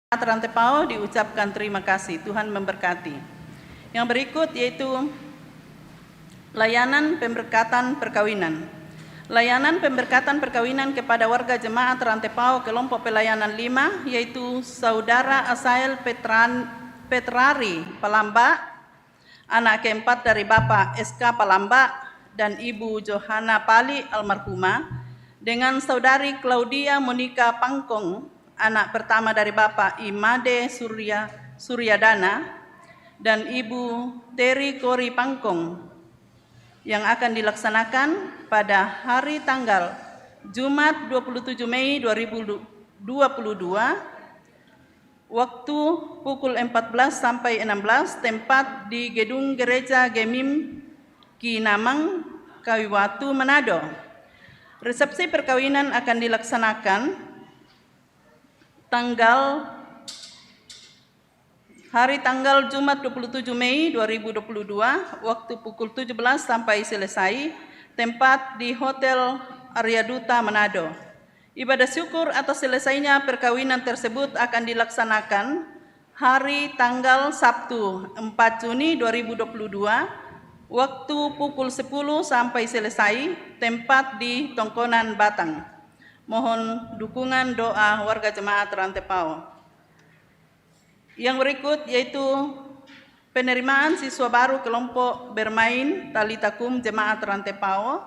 Rantepao diucapkan terima kasih. Tuhan memberkati. Yang berikut yaitu layanan pemberkatan perkawinan. Layanan pemberkatan perkawinan kepada warga jemaat Rantepao kelompok pelayanan 5 yaitu Saudara Asael Petrari Palamba, anak keempat dari Bapak SK Palamba dan Ibu Johana Pali almarhumah, dengan Saudari Claudia Monika Pangkong, anak pertama dari Bapak Imade Suryadana dan Ibu Teri Kori Pangkong, yang akan dilaksanakan pada hari tanggal Jumat 27 Mei 2022 waktu pukul 14 sampai 16, tempat di Gedung Gereja Gemim Kinamang, Kawiwatu, Manado. Resepsi perkawinan akan dilaksanakan hari tanggal Jumat 27 Mei 2022 waktu pukul 17 sampai selesai, tempat di Hotel Arya Duta Manado. Ibadah syukur atas selesainya perkawinan tersebut akan dilaksanakan hari tanggal Sabtu 4 Juni 2022 waktu pukul 10 sampai selesai, tempat di Tongkonan Batang. Mohon dukungan doa warga jemaat Rantepao. Yang berikut yaitu penerimaan siswa baru kelompok bermain Talitakum Jemaat Rantepao.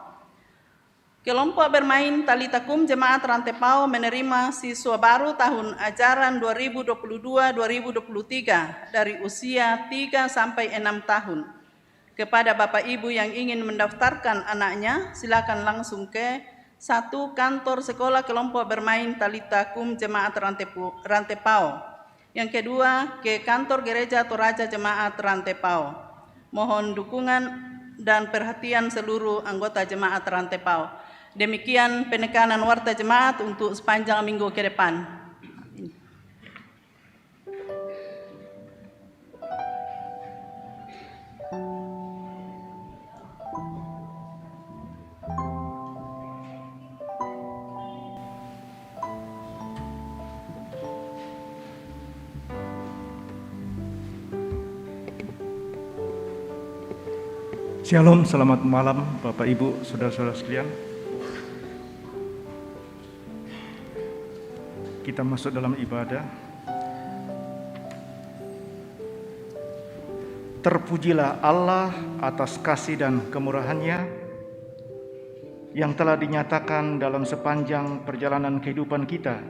Kelompok bermain Talitakum Jemaat Rantepao menerima siswa baru tahun ajaran 2022-2023 dari usia 3 sampai 6 tahun. Kepada Bapak Ibu yang ingin mendaftarkan anaknya, silakan langsung ke 1 kantor sekolah kelompok bermain Talitakum Jemaat Rantepao. Yang kedua, ke kantor gereja Toraja Jemaat Rantepao. Mohon dukungan dan perhatian seluruh anggota jemaat Rantepao. Demikian penekanan warta jemaat untuk sepanjang minggu ke depan. Shalom, selamat malam Bapak Ibu, saudara-saudara sekalian. Kita masuk dalam ibadah. Terpujilah Allah atas kasih dan kemurahan-Nya yang telah dinyatakan dalam sepanjang perjalanan kehidupan kita.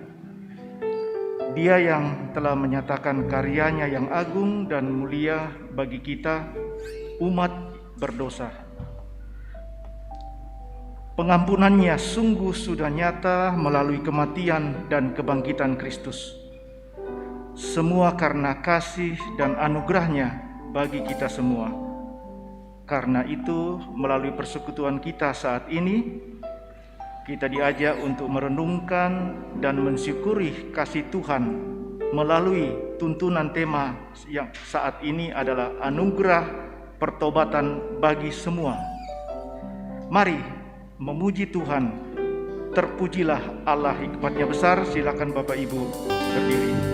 Dia yang telah menyatakan karyanya yang agung dan mulia bagi kita, umat berdosa. Pengampunannya sungguh sudah nyata melalui kematian dan kebangkitan Kristus. Semua karena kasih dan anugerahnya bagi kita semua. Karena itu, melalui persekutuan kita saat ini, kita diajak untuk merenungkan dan mensyukuri kasih Tuhan melalui tuntunan tema yang saat ini adalah anugerah pertobatan bagi semua. Mari memuji Tuhan. Terpujilah Allah, hikmat-Nya besar. Silakan Bapak Ibu berdiri.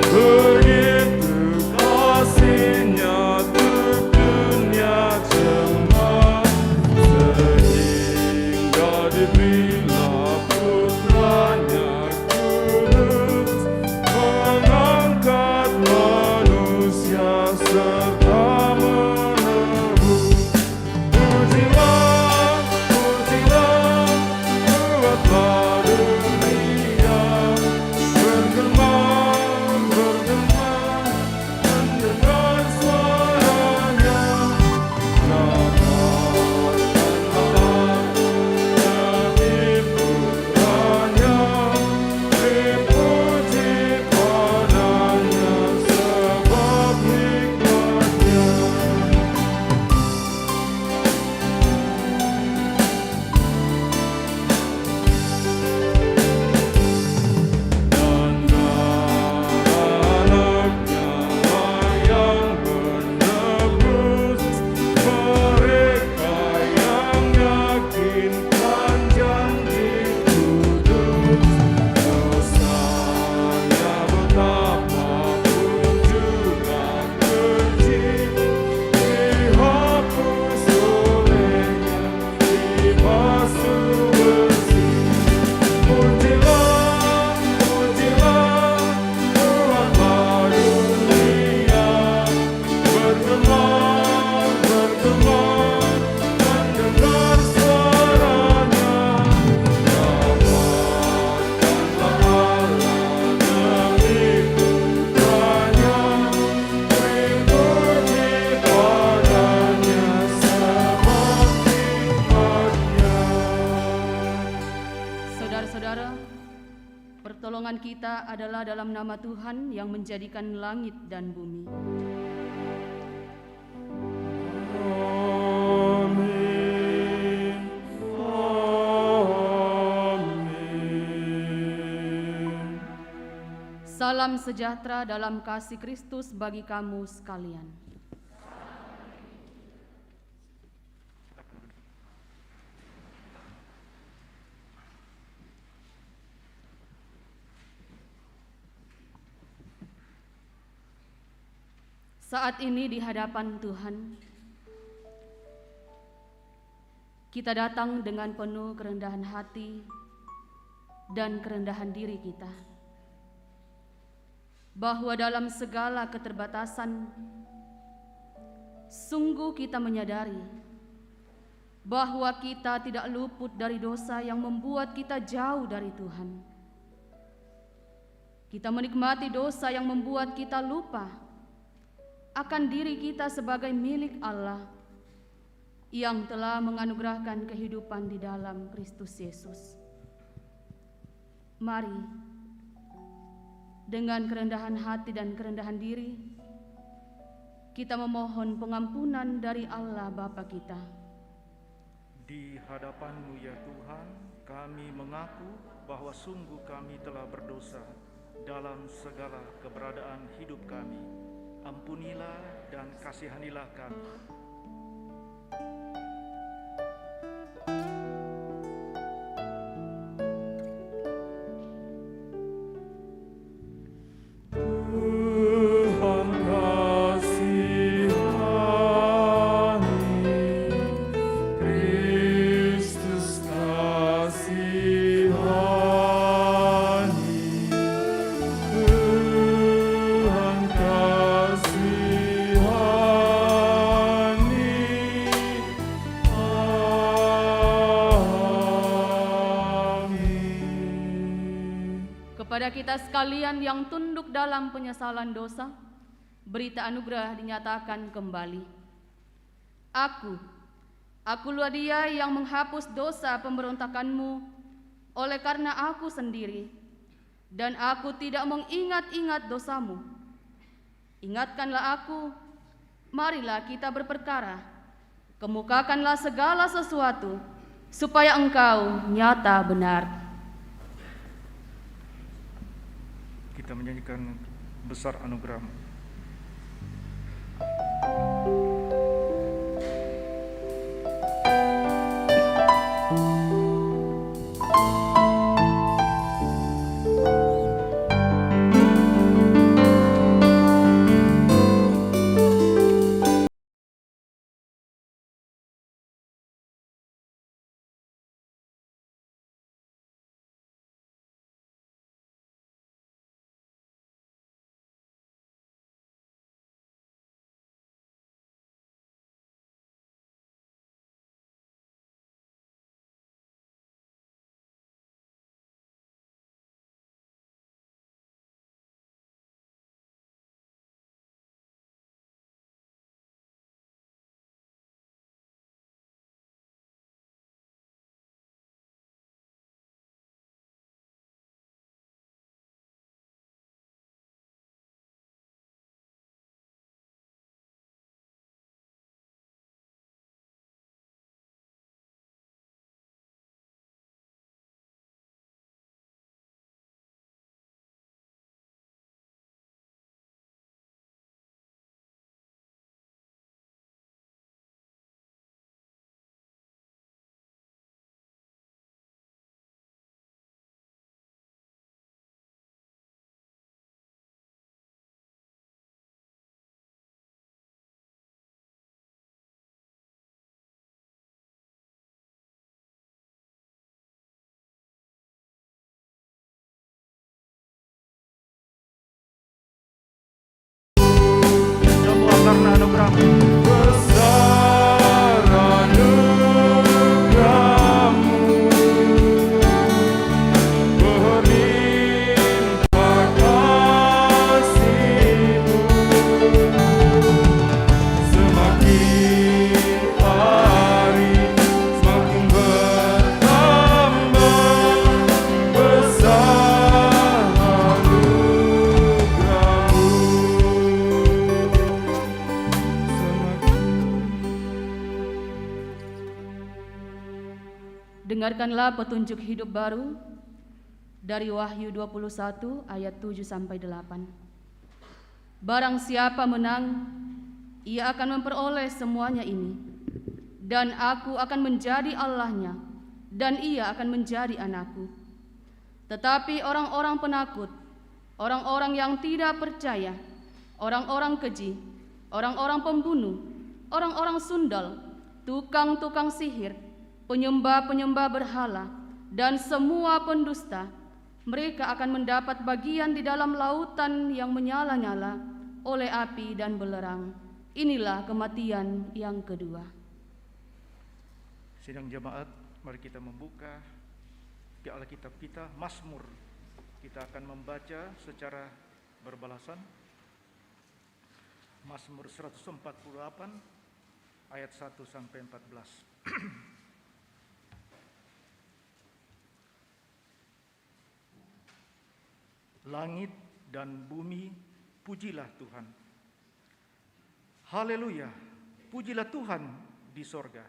Begitu kasihnya Pertolongan kita adalah dalam nama Tuhan yang menjadikan langit dan bumi. Amin. Amin. Salam sejahtera dalam kasih Kristus bagi kamu sekalian. Saat ini di hadapan Tuhan, kita datang dengan penuh kerendahan hati dan kerendahan diri kita, bahwa dalam segala keterbatasan, sungguh kita menyadari bahwa kita tidak luput dari dosa yang membuat kita jauh dari Tuhan. Kita menikmati dosa yang membuat kita lupa akan diri kita sebagai milik Allah yang telah menganugerahkan kehidupan di dalam Kristus Yesus. Mari, dengan kerendahan hati dan kerendahan diri, kita memohon pengampunan dari Allah Bapa kita. Di hadapan-Mu ya Tuhan, kami mengaku bahwa sungguh kami telah berdosa dalam segala keberadaan hidup kami. Ampunilah dan kasihanilah kami. Tuhan kasihani, Kristus kasihani, Tuhan kasihani. Amin. Kepada kita sekalian yang tunduk dalam penyesalan dosa, berita anugerah dinyatakan kembali. Akulah Dia yang menghapus dosa pemberontakanmu oleh karena Aku sendiri, dan Aku tidak mengingat-ingat dosamu. Ingatkanlah Aku, marilah kita berperkara, kemukakanlah segala sesuatu, supaya Engkau nyata benar. Kita menyanyikan besar anugerah-Mu. Dengarkanlah petunjuk hidup baru dari Wahyu 21 ayat 7 sampai 8. Barang siapa menang, ia akan memperoleh semuanya ini, dan aku akan menjadi Allahnya, dan ia akan menjadi anakku. Tetapi orang-orang penakut, orang-orang yang tidak percaya, orang-orang keji, orang-orang pembunuh, orang-orang sundal, tukang-tukang sihir, penyembah-penyembah berhala, dan semua pendusta, mereka akan mendapat bagian di dalam lautan yang menyala-nyala oleh api dan belerang. Inilah kematian yang kedua. Sidang jemaat, mari kita membuka di Alkitab kita, Mazmur. Kita akan membaca secara berbalasan. Mazmur 148 ayat 1 sampai 14. Langit dan bumi, pujilah Tuhan. Haleluya, pujilah Tuhan di sorga.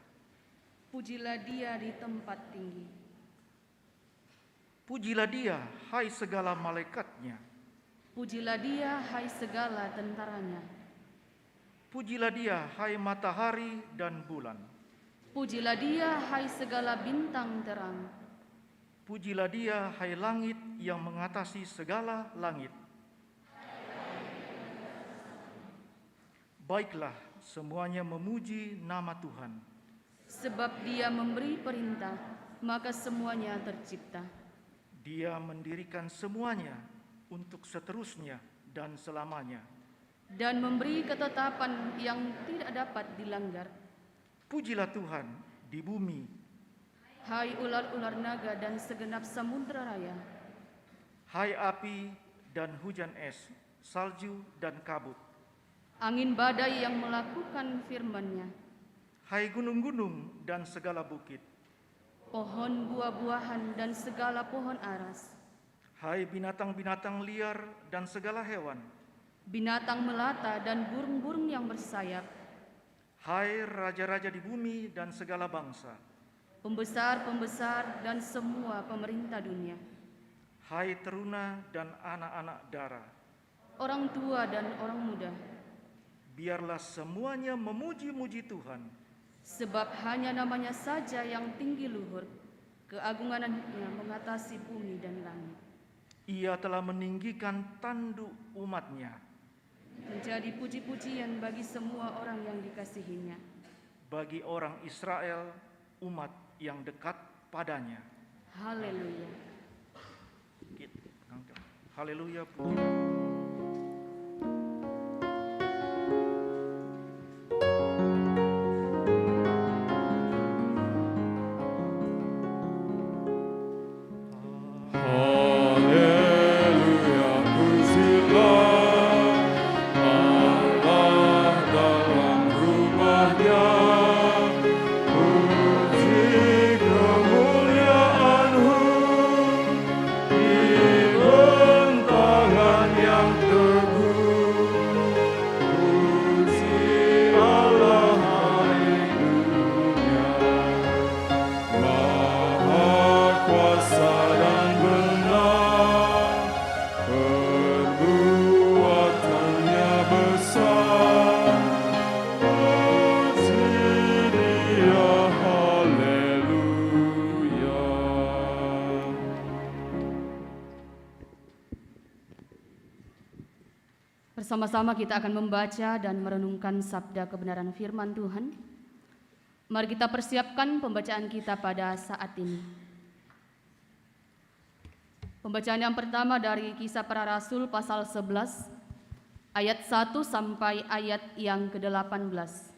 Pujilah Dia di tempat tinggi. Pujilah Dia, hai segala malaikatnya. Pujilah Dia, hai segala tentaranya. Pujilah Dia, hai matahari dan bulan. Pujilah Dia, hai segala bintang terang. Pujilah Dia, hai langit yang mengatasi segala langit. Baiklah, semuanya memuji nama Tuhan. Sebab Dia memberi perintah, maka semuanya tercipta. Dia mendirikan semuanya untuk seterusnya dan selamanya. Dan memberi ketetapan yang tidak dapat dilanggar. Pujilah Tuhan di bumi. Hai ular-ular naga dan segenap samudra raya. Hai api dan hujan es, salju dan kabut. Angin badai yang melakukan firman-Nya. Hai gunung-gunung dan segala bukit. Pohon buah-buahan dan segala pohon aras. Hai binatang-binatang liar dan segala hewan. Binatang melata dan burung-burung yang bersayap. Hai raja-raja di bumi dan segala bangsa. Pembesar-pembesar dan semua pemerintah dunia. Hai teruna dan anak-anak dara. Orang tua dan orang muda. Biarlah semuanya memuji-muji Tuhan. Sebab hanya namanya saja yang tinggi luhur, keagungannya mengatasi bumi dan langit. Ia telah meninggikan tanduk umatnya. Menjadi puji-pujian bagi semua orang yang dikasihinya. Bagi orang Israel, umat yang dekat padanya. Haleluya. Haleluya. Haleluya, pujilah Allah dalam rumahnya. Puji kemuliaan-Nya di bentangan yang teguh. Puji Allah, haleluya. Maha kuasa dan benar, perbuatannya besar. Puji Dia, haleluya. Bersama-sama kita akan membaca dan merenungkan sabda kebenaran firman Tuhan. Mari kita persiapkan pembacaan kita pada saat ini. Pembacaan yang pertama dari Kisah Para Rasul pasal 11 ayat 1 sampai ayat yang ke-18.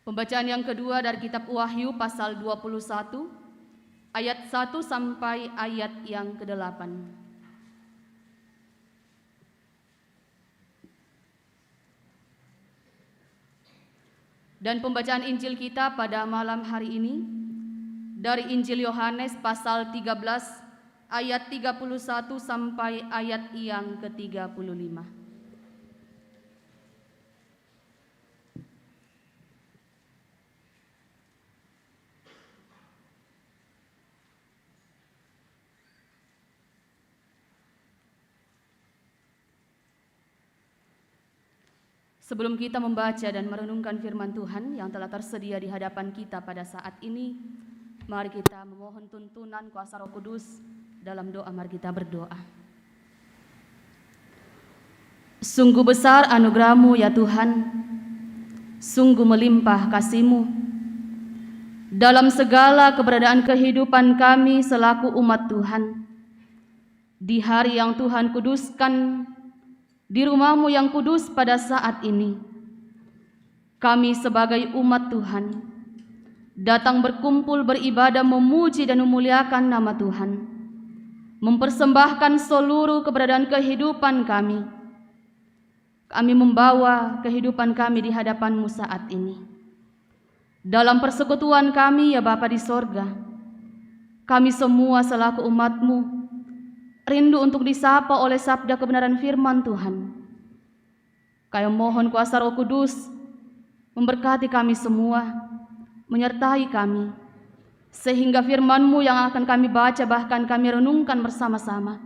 Pembacaan yang kedua dari kitab Wahyu pasal 21 ayat 1 sampai ayat yang ke-8. Dan pembacaan Injil kita pada malam hari ini dari Injil Yohanes pasal 13 ayat 31 sampai ayat yang ke-35. Sebelum kita membaca dan merenungkan firman Tuhan yang telah tersedia di hadapan kita pada saat ini, mari kita memohon tuntunan kuasa Roh Kudus dalam doa. Mari kita berdoa. Sungguh besar anugerah-Mu ya Tuhan, sungguh melimpah kasih-Mu dalam segala keberadaan kehidupan kami selaku umat Tuhan. Di hari yang Tuhan kuduskan, di rumah-Mu yang kudus pada saat ini, kami sebagai umat Tuhan datang berkumpul beribadah memuji dan memuliakan nama Tuhan, mempersembahkan seluruh keberadaan kehidupan kami. Kami membawa kehidupan kami di hadapan-Mu saat ini. Dalam persekutuan kami ya Bapa di sorga, kami semua selaku umat-Mu rindu untuk disapa oleh sabda kebenaran firman Tuhan. Kami mohon kuasa Roh Kudus memberkati kami semua, menyertai kami, sehingga firman-Mu yang akan kami baca bahkan kami renungkan bersama-sama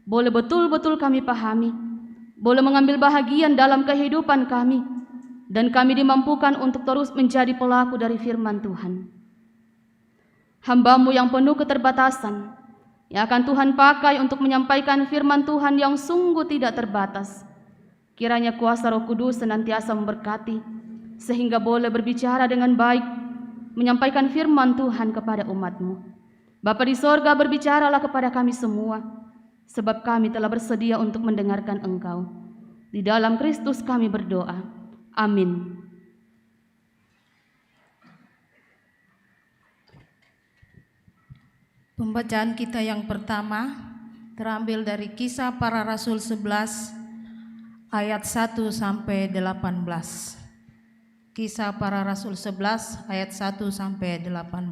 boleh betul-betul kami pahami, boleh mengambil bahagian dalam kehidupan kami, dan kami dimampukan untuk terus menjadi pelaku dari firman Tuhan. Hamba-Mu yang penuh keterbatasan, yang akan Tuhan pakai untuk menyampaikan firman Tuhan yang sungguh tidak terbatas. Kiranya kuasa Roh Kudus senantiasa memberkati, sehingga boleh berbicara dengan baik, menyampaikan firman Tuhan kepada umat-Mu. Bapa di sorga, berbicaralah kepada kami semua, sebab kami telah bersedia untuk mendengarkan Engkau. Di dalam Kristus kami berdoa. Amin. Pembacaan kita yang pertama terambil dari Kisah Para Rasul 11 ayat 1 sampai 18. Kisah Para Rasul 11 ayat 1 sampai 18.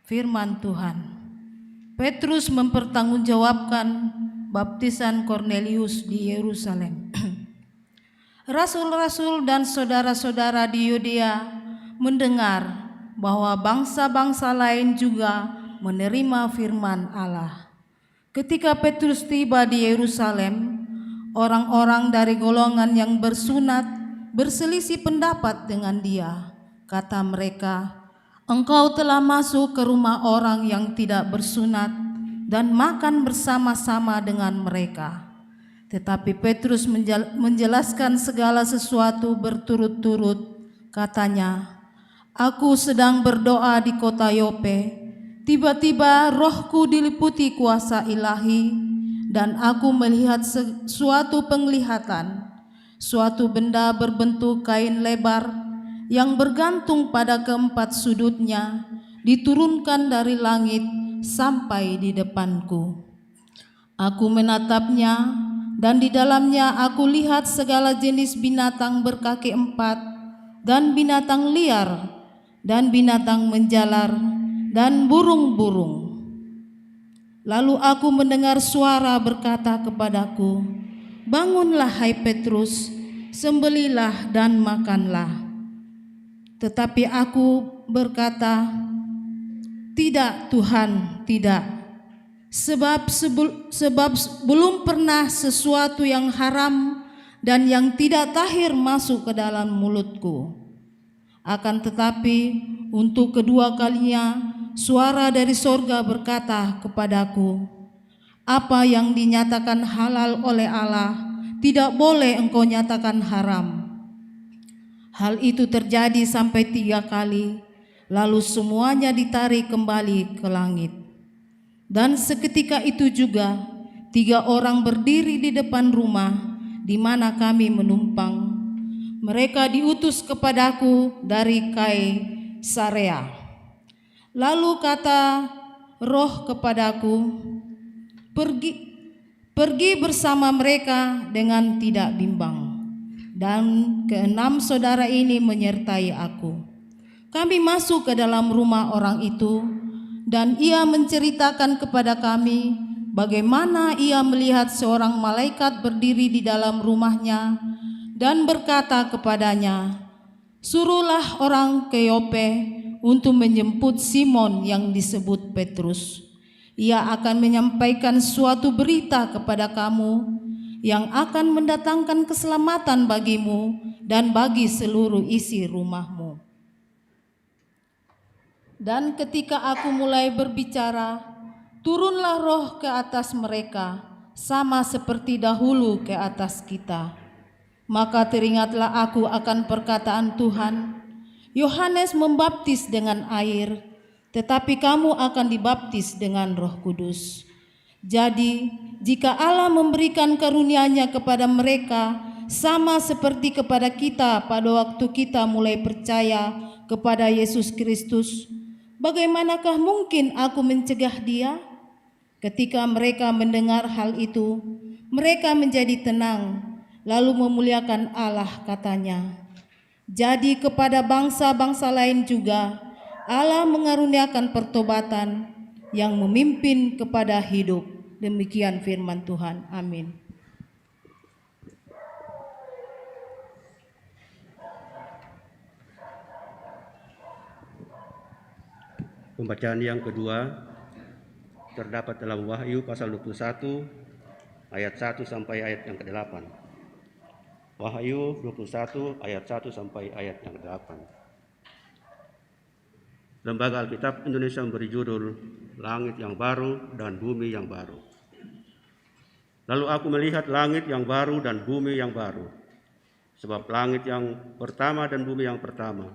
Firman Tuhan. Petrus mempertanggungjawabkan baptisan Kornelius di Yerusalem. Rasul-rasul dan saudara-saudara di Yudea mendengar bahwa bangsa-bangsa lain juga menerima firman Allah. Ketika Petrus tiba di Yerusalem, orang-orang dari golongan yang bersunat berselisih pendapat dengan dia. Kata mereka, "Engkau telah masuk ke rumah orang yang tidak bersunat dan makan bersama-sama dengan mereka." Tetapi Petrus menjelaskan segala sesuatu berturut-turut. Katanya, "Aku sedang berdoa di kota Yope. Tiba-tiba rohku diliputi kuasa ilahi dan aku melihat suatu penglihatan, suatu benda berbentuk kain lebar yang bergantung pada keempat sudutnya, diturunkan dari langit sampai di depanku. Aku menatapnya dan di dalamnya aku lihat segala jenis binatang berkaki empat dan binatang liar dan binatang menjalar dan burung-burung. Lalu aku mendengar suara berkata kepadaku, 'Bangunlah hai Petrus, sembelilah dan makanlah.' Tetapi aku berkata, 'Tidak Tuhan, tidak. Sebab belum pernah sesuatu yang haram dan yang tidak tahir masuk ke dalam mulutku.' Akan tetapi untuk kedua kalinya suara dari sorga berkata kepadaku, 'Apa yang dinyatakan halal oleh Allah tidak boleh engkau nyatakan haram.' Hal itu terjadi sampai 3 kali, lalu semuanya ditarik kembali ke langit. Dan seketika itu juga 3 orang berdiri di depan rumah di mana kami menumpang. Mereka diutus kepadaku dari Kaisarea. Lalu kata Roh kepadaku, pergi bersama mereka dengan tidak bimbang. Dan 6 saudara ini menyertai aku. Kami masuk ke dalam rumah orang itu, dan ia menceritakan kepada kami bagaimana ia melihat seorang malaikat berdiri di dalam rumahnya dan berkata kepadanya, 'Suruhlah orang ke Yope untuk menjemput Simon yang disebut Petrus. Ia akan menyampaikan suatu berita kepada kamu yang akan mendatangkan keselamatan bagimu dan bagi seluruh isi rumahmu. Dan ketika aku mulai berbicara, turunlah roh ke atas mereka, sama seperti dahulu ke atas kita. Maka teringatlah aku akan perkataan Tuhan, Yohanes membaptis dengan air, tetapi kamu akan dibaptis dengan Roh Kudus. Jadi, jika Allah memberikan karunia-Nya kepada mereka, sama seperti kepada kita pada waktu kita mulai percaya kepada Yesus Kristus, bagaimanakah mungkin aku mencegah dia? Ketika mereka mendengar hal itu, mereka menjadi tenang, lalu memuliakan Allah, katanya. Jadi kepada bangsa-bangsa lain juga Allah mengaruniakan pertobatan yang memimpin kepada hidup. Demikian firman Tuhan. Amin. Pembacaan yang kedua terdapat dalam Wahyu pasal 21 ayat 1 sampai ayat yang ke-8. Wahyu 21 ayat 1 sampai ayat yang ke-8. Lembaga Alkitab Indonesia memberi judul Langit yang Baru dan Bumi yang Baru. Lalu aku melihat langit yang baru dan bumi yang baru, sebab langit yang pertama dan bumi yang pertama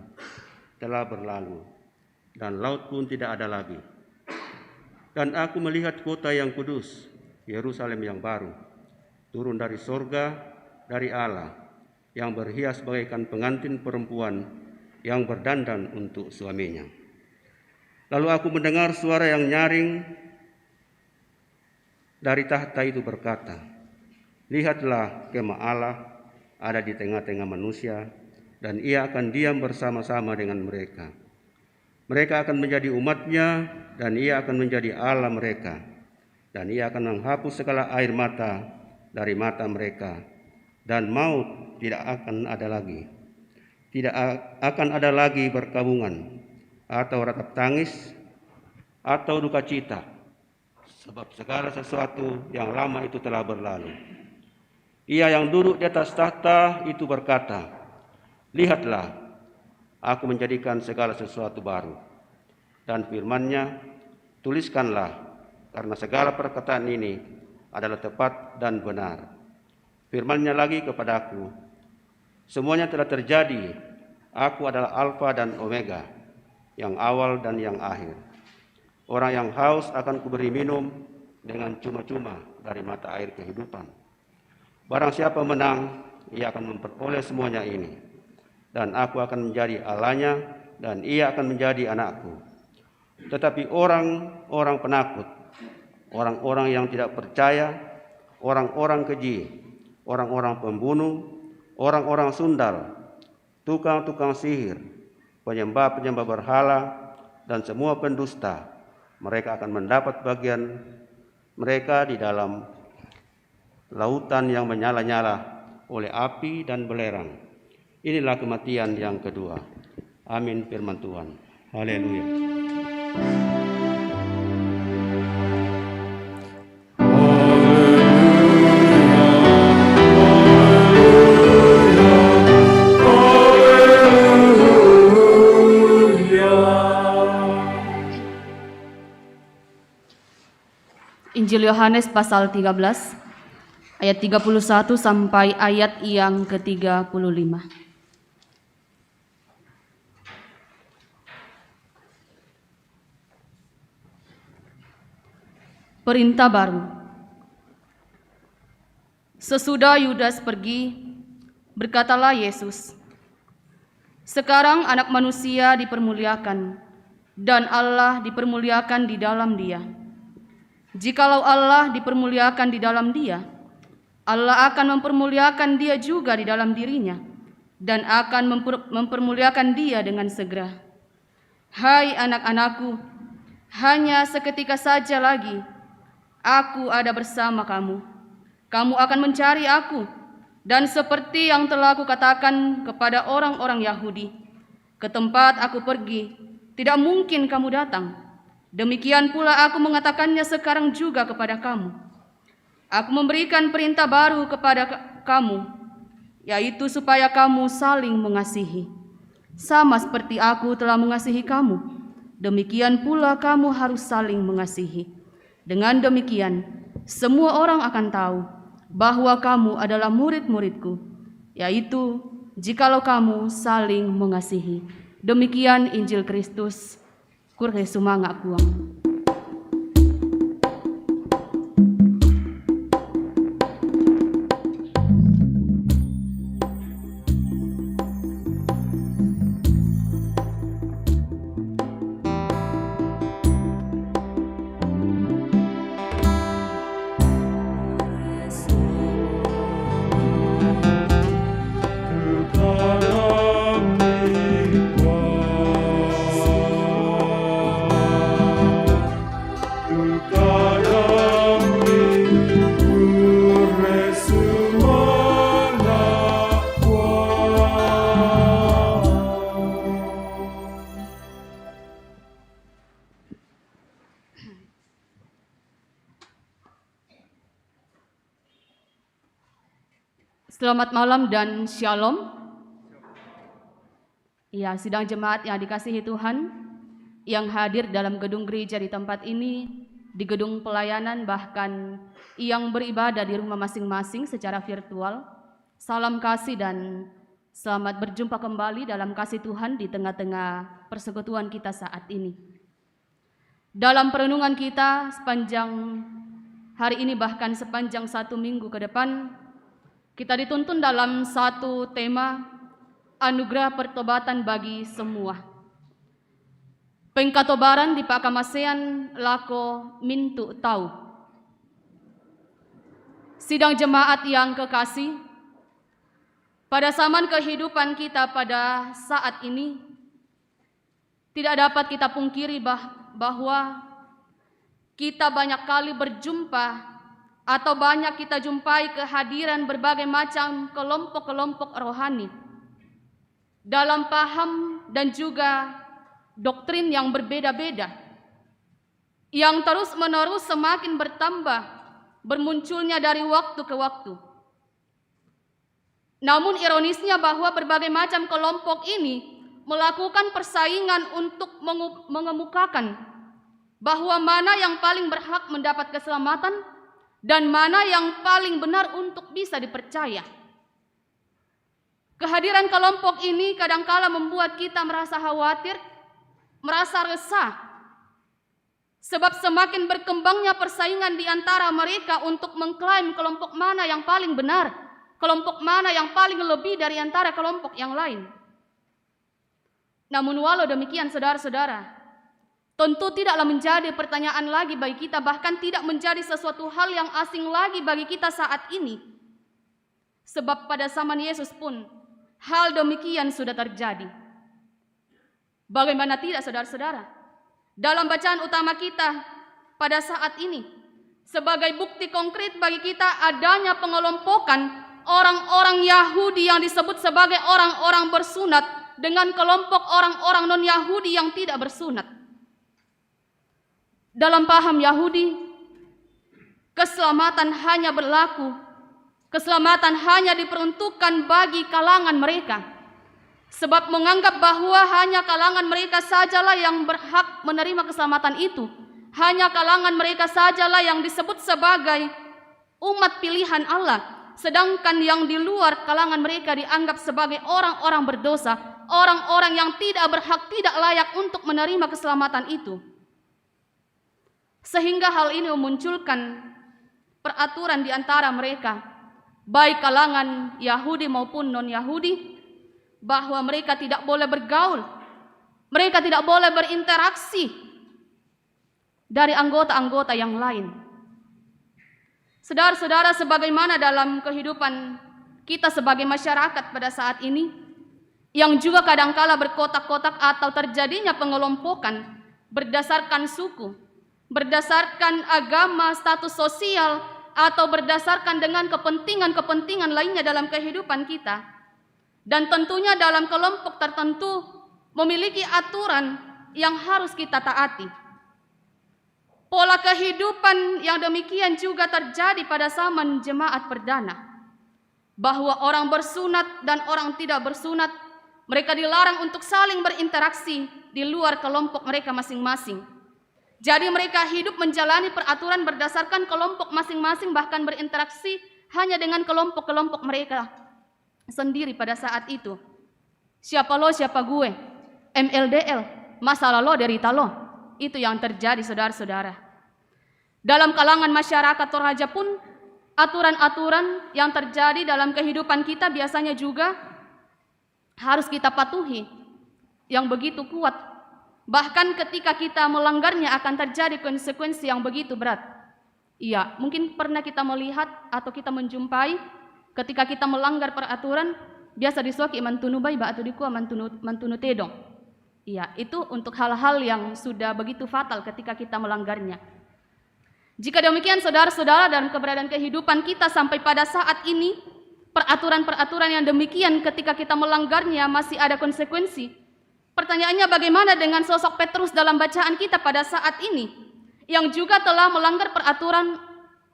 telah berlalu, dan laut pun tidak ada lagi. Dan aku melihat kota yang kudus, Yerusalem yang baru, turun dari sorga, dari Allah, yang berhias bagaikan pengantin perempuan yang berdandan untuk suaminya. Lalu aku mendengar suara yang nyaring dari tahta itu berkata, lihatlah, kemah Allah ada di tengah-tengah manusia, dan Ia akan diam bersama-sama dengan mereka. Mereka akan menjadi umat-Nya, dan Ia akan menjadi Allah mereka, dan Ia akan menghapus segala air mata dari mata mereka, dan maut tidak akan ada lagi. Tidak akan ada lagi berkabungan, atau ratap tangis, atau duka cita, sebab segala sesuatu yang lama itu telah berlalu. Ia yang duduk di atas tahta itu berkata, lihatlah, aku menjadikan segala sesuatu baru. Dan firman-Nya, tuliskanlah, karena segala perkataan ini adalah tepat dan benar. Firman-Nya lagi kepadaku, semuanya telah terjadi, aku adalah Alfa dan Omega, yang awal dan yang akhir. Orang yang haus akan kuberi minum dengan cuma-cuma dari mata air kehidupan. Barang siapa menang, ia akan memperoleh semuanya ini. Dan aku akan menjadi Allah-Nya, dan ia akan menjadi anakku. Tetapi orang-orang penakut, orang-orang yang tidak percaya, orang-orang keji, orang-orang pembunuh, orang-orang sundal, tukang-tukang sihir, penyembah-penyembah berhala, dan semua pendusta, mereka akan mendapat bagian mereka di dalam lautan yang menyala-nyala oleh api dan belerang. Inilah kematian yang kedua. Amin firman Tuhan. Haleluya. Injil Yohanes pasal 13 ayat 31 sampai ayat yang ke-35. Perintah baru. Sesudah Yudas pergi, berkatalah Yesus, sekarang Anak Manusia dipermuliakan dan Allah dipermuliakan di dalam Dia. Jikalau Allah dipermuliakan di dalam Dia, Allah akan mempermuliakan Dia juga di dalam dirinya, dan akan mempermuliakan Dia dengan segera. Hai anak-anakku, hanya seketika saja lagi Aku ada bersama kamu. Kamu akan mencari Aku, dan seperti yang telah Aku katakan kepada orang-orang Yahudi, ke tempat Aku pergi, tidak mungkin kamu datang. Demikian pula Aku mengatakannya sekarang juga kepada kamu. Aku memberikan perintah baru kepada kamu, yaitu supaya kamu saling mengasihi. Sama seperti aku telah mengasihi kamu, demikian pula kamu harus saling mengasihi. Dengan demikian, semua orang akan tahu bahwa kamu adalah murid-muridku, yaitu jikalau kamu saling mengasihi. Demikian Injil Kristus. Kurhe sumanga kuang. Selamat malam dan shalom. Ya, sidang jemaat yang dikasihi Tuhan, yang hadir dalam gedung gereja di tempat ini, di gedung pelayanan, bahkan yang beribadah di rumah masing-masing secara virtual. Salam kasih dan selamat berjumpa kembali dalam kasih Tuhan di tengah-tengah persekutuan kita saat ini. Dalam perenungan kita sepanjang hari ini, bahkan sepanjang 1 minggu ke depan, kita dituntun dalam satu tema, anugerah pertobatan bagi semua. Pengkatobaran di pakamasean lako mintu tahu. Sidang jemaat yang kekasih, pada zaman kehidupan kita pada saat ini, tidak dapat kita pungkiri bahwa kita banyak kali berjumpa atau banyak kita jumpai kehadiran berbagai macam kelompok-kelompok rohani dalam paham dan juga doktrin yang berbeda-beda, yang terus-menerus semakin bertambah bermunculnya dari waktu ke waktu. Namun ironisnya bahwa berbagai macam kelompok ini melakukan persaingan untuk mengemukakan bahwa mana yang paling berhak mendapat keselamatan dan mana yang paling benar untuk bisa dipercaya. Kehadiran kelompok ini kadangkala membuat kita merasa khawatir, merasa resah, sebab semakin berkembangnya persaingan di antara mereka untuk mengklaim kelompok mana yang paling benar, kelompok mana yang paling lebih dari antara kelompok yang lain. Namun walau demikian, saudara-saudara, tentu tidaklah menjadi pertanyaan lagi bagi kita, bahkan tidak menjadi sesuatu hal yang asing lagi bagi kita saat ini. Sebab pada zaman Yesus pun hal demikian sudah terjadi. Bagaimana tidak, saudara-saudara? Dalam bacaan utama kita pada saat ini, sebagai bukti konkret bagi kita adanya pengelompokan orang-orang Yahudi yang disebut sebagai orang-orang bersunat dengan kelompok orang-orang non-Yahudi yang tidak bersunat. Dalam paham Yahudi, keselamatan hanya berlaku, keselamatan hanya diperuntukkan bagi kalangan mereka, sebab menganggap bahwa hanya kalangan mereka sajalah yang berhak menerima keselamatan itu, hanya kalangan mereka sajalah yang disebut sebagai umat pilihan Allah, sedangkan yang di luar kalangan mereka dianggap sebagai orang-orang berdosa, orang-orang yang tidak berhak, tidak layak untuk menerima keselamatan itu. Sehingga hal ini memunculkan peraturan di antara mereka, baik kalangan Yahudi maupun non-Yahudi, bahwa mereka tidak boleh bergaul, mereka tidak boleh berinteraksi dari anggota-anggota yang lain. Saudara-saudara, sebagaimana dalam kehidupan kita sebagai masyarakat pada saat ini, yang juga kadangkala berkotak-kotak atau terjadinya pengelompokan berdasarkan suku, berdasarkan agama, status sosial, atau berdasarkan dengan kepentingan-kepentingan lainnya dalam kehidupan kita. Dan tentunya dalam kelompok tertentu memiliki aturan yang harus kita taati. Pola kehidupan yang demikian juga terjadi pada zaman jemaat perdana, bahwa orang bersunat dan orang tidak bersunat, mereka dilarang untuk saling berinteraksi di luar kelompok mereka masing-masing. Jadi mereka hidup menjalani peraturan berdasarkan kelompok masing-masing, bahkan berinteraksi hanya dengan kelompok-kelompok mereka sendiri pada saat itu. Siapa lo, siapa gue, MLDL, masalah lo, derita lo. Itu yang terjadi, saudara-saudara. Dalam kalangan masyarakat Toraja pun, aturan-aturan yang terjadi dalam kehidupan kita biasanya juga harus kita patuhi, yang begitu kuat. Bahkan ketika kita melanggarnya akan terjadi konsekuensi yang begitu berat. Iya, mungkin pernah kita melihat atau kita menjumpai ketika kita melanggar peraturan, biasa disuaki mantunu baiba atau dikua mantunu tedong. Iya, itu untuk hal-hal yang sudah begitu fatal ketika kita melanggarnya. Jika demikian, saudara-saudara, dalam keberadaan kehidupan kita sampai pada saat ini, peraturan-peraturan yang demikian ketika kita melanggarnya masih ada konsekuensi. Pertanyaannya, bagaimana dengan sosok Petrus dalam bacaan kita pada saat ini, yang juga telah melanggar peraturan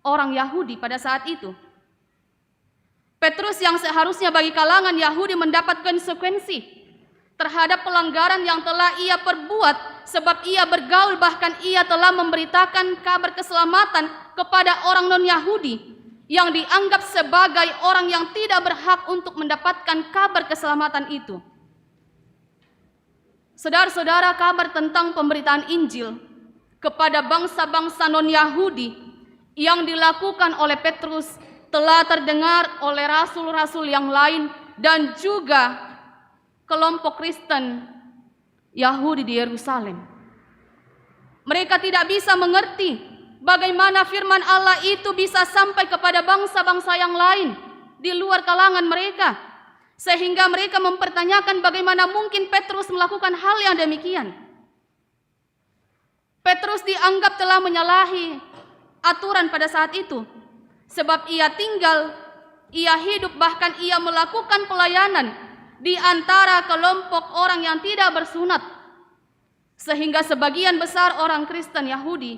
orang Yahudi pada saat itu? Petrus yang seharusnya bagi kalangan Yahudi mendapat konsekuensi terhadap pelanggaran yang telah ia perbuat, sebab ia bergaul, bahkan ia telah memberitakan kabar keselamatan kepada orang non-Yahudi yang dianggap sebagai orang yang tidak berhak untuk mendapatkan kabar keselamatan itu. Saudara-saudara, kabar tentang pemberitaan Injil kepada bangsa-bangsa non-Yahudi yang dilakukan oleh Petrus telah terdengar oleh rasul-rasul yang lain dan juga kelompok Kristen Yahudi di Yerusalem. Mereka tidak bisa mengerti bagaimana firman Allah itu bisa sampai kepada bangsa-bangsa yang lain di luar kalangan mereka, sehingga mereka mempertanyakan bagaimana mungkin Petrus melakukan hal yang demikian. Petrus dianggap telah menyalahi aturan pada saat itu, sebab ia tinggal, ia hidup, bahkan ia melakukan pelayanan di antara kelompok orang yang tidak bersunat, sehingga sebagian besar orang Kristen Yahudi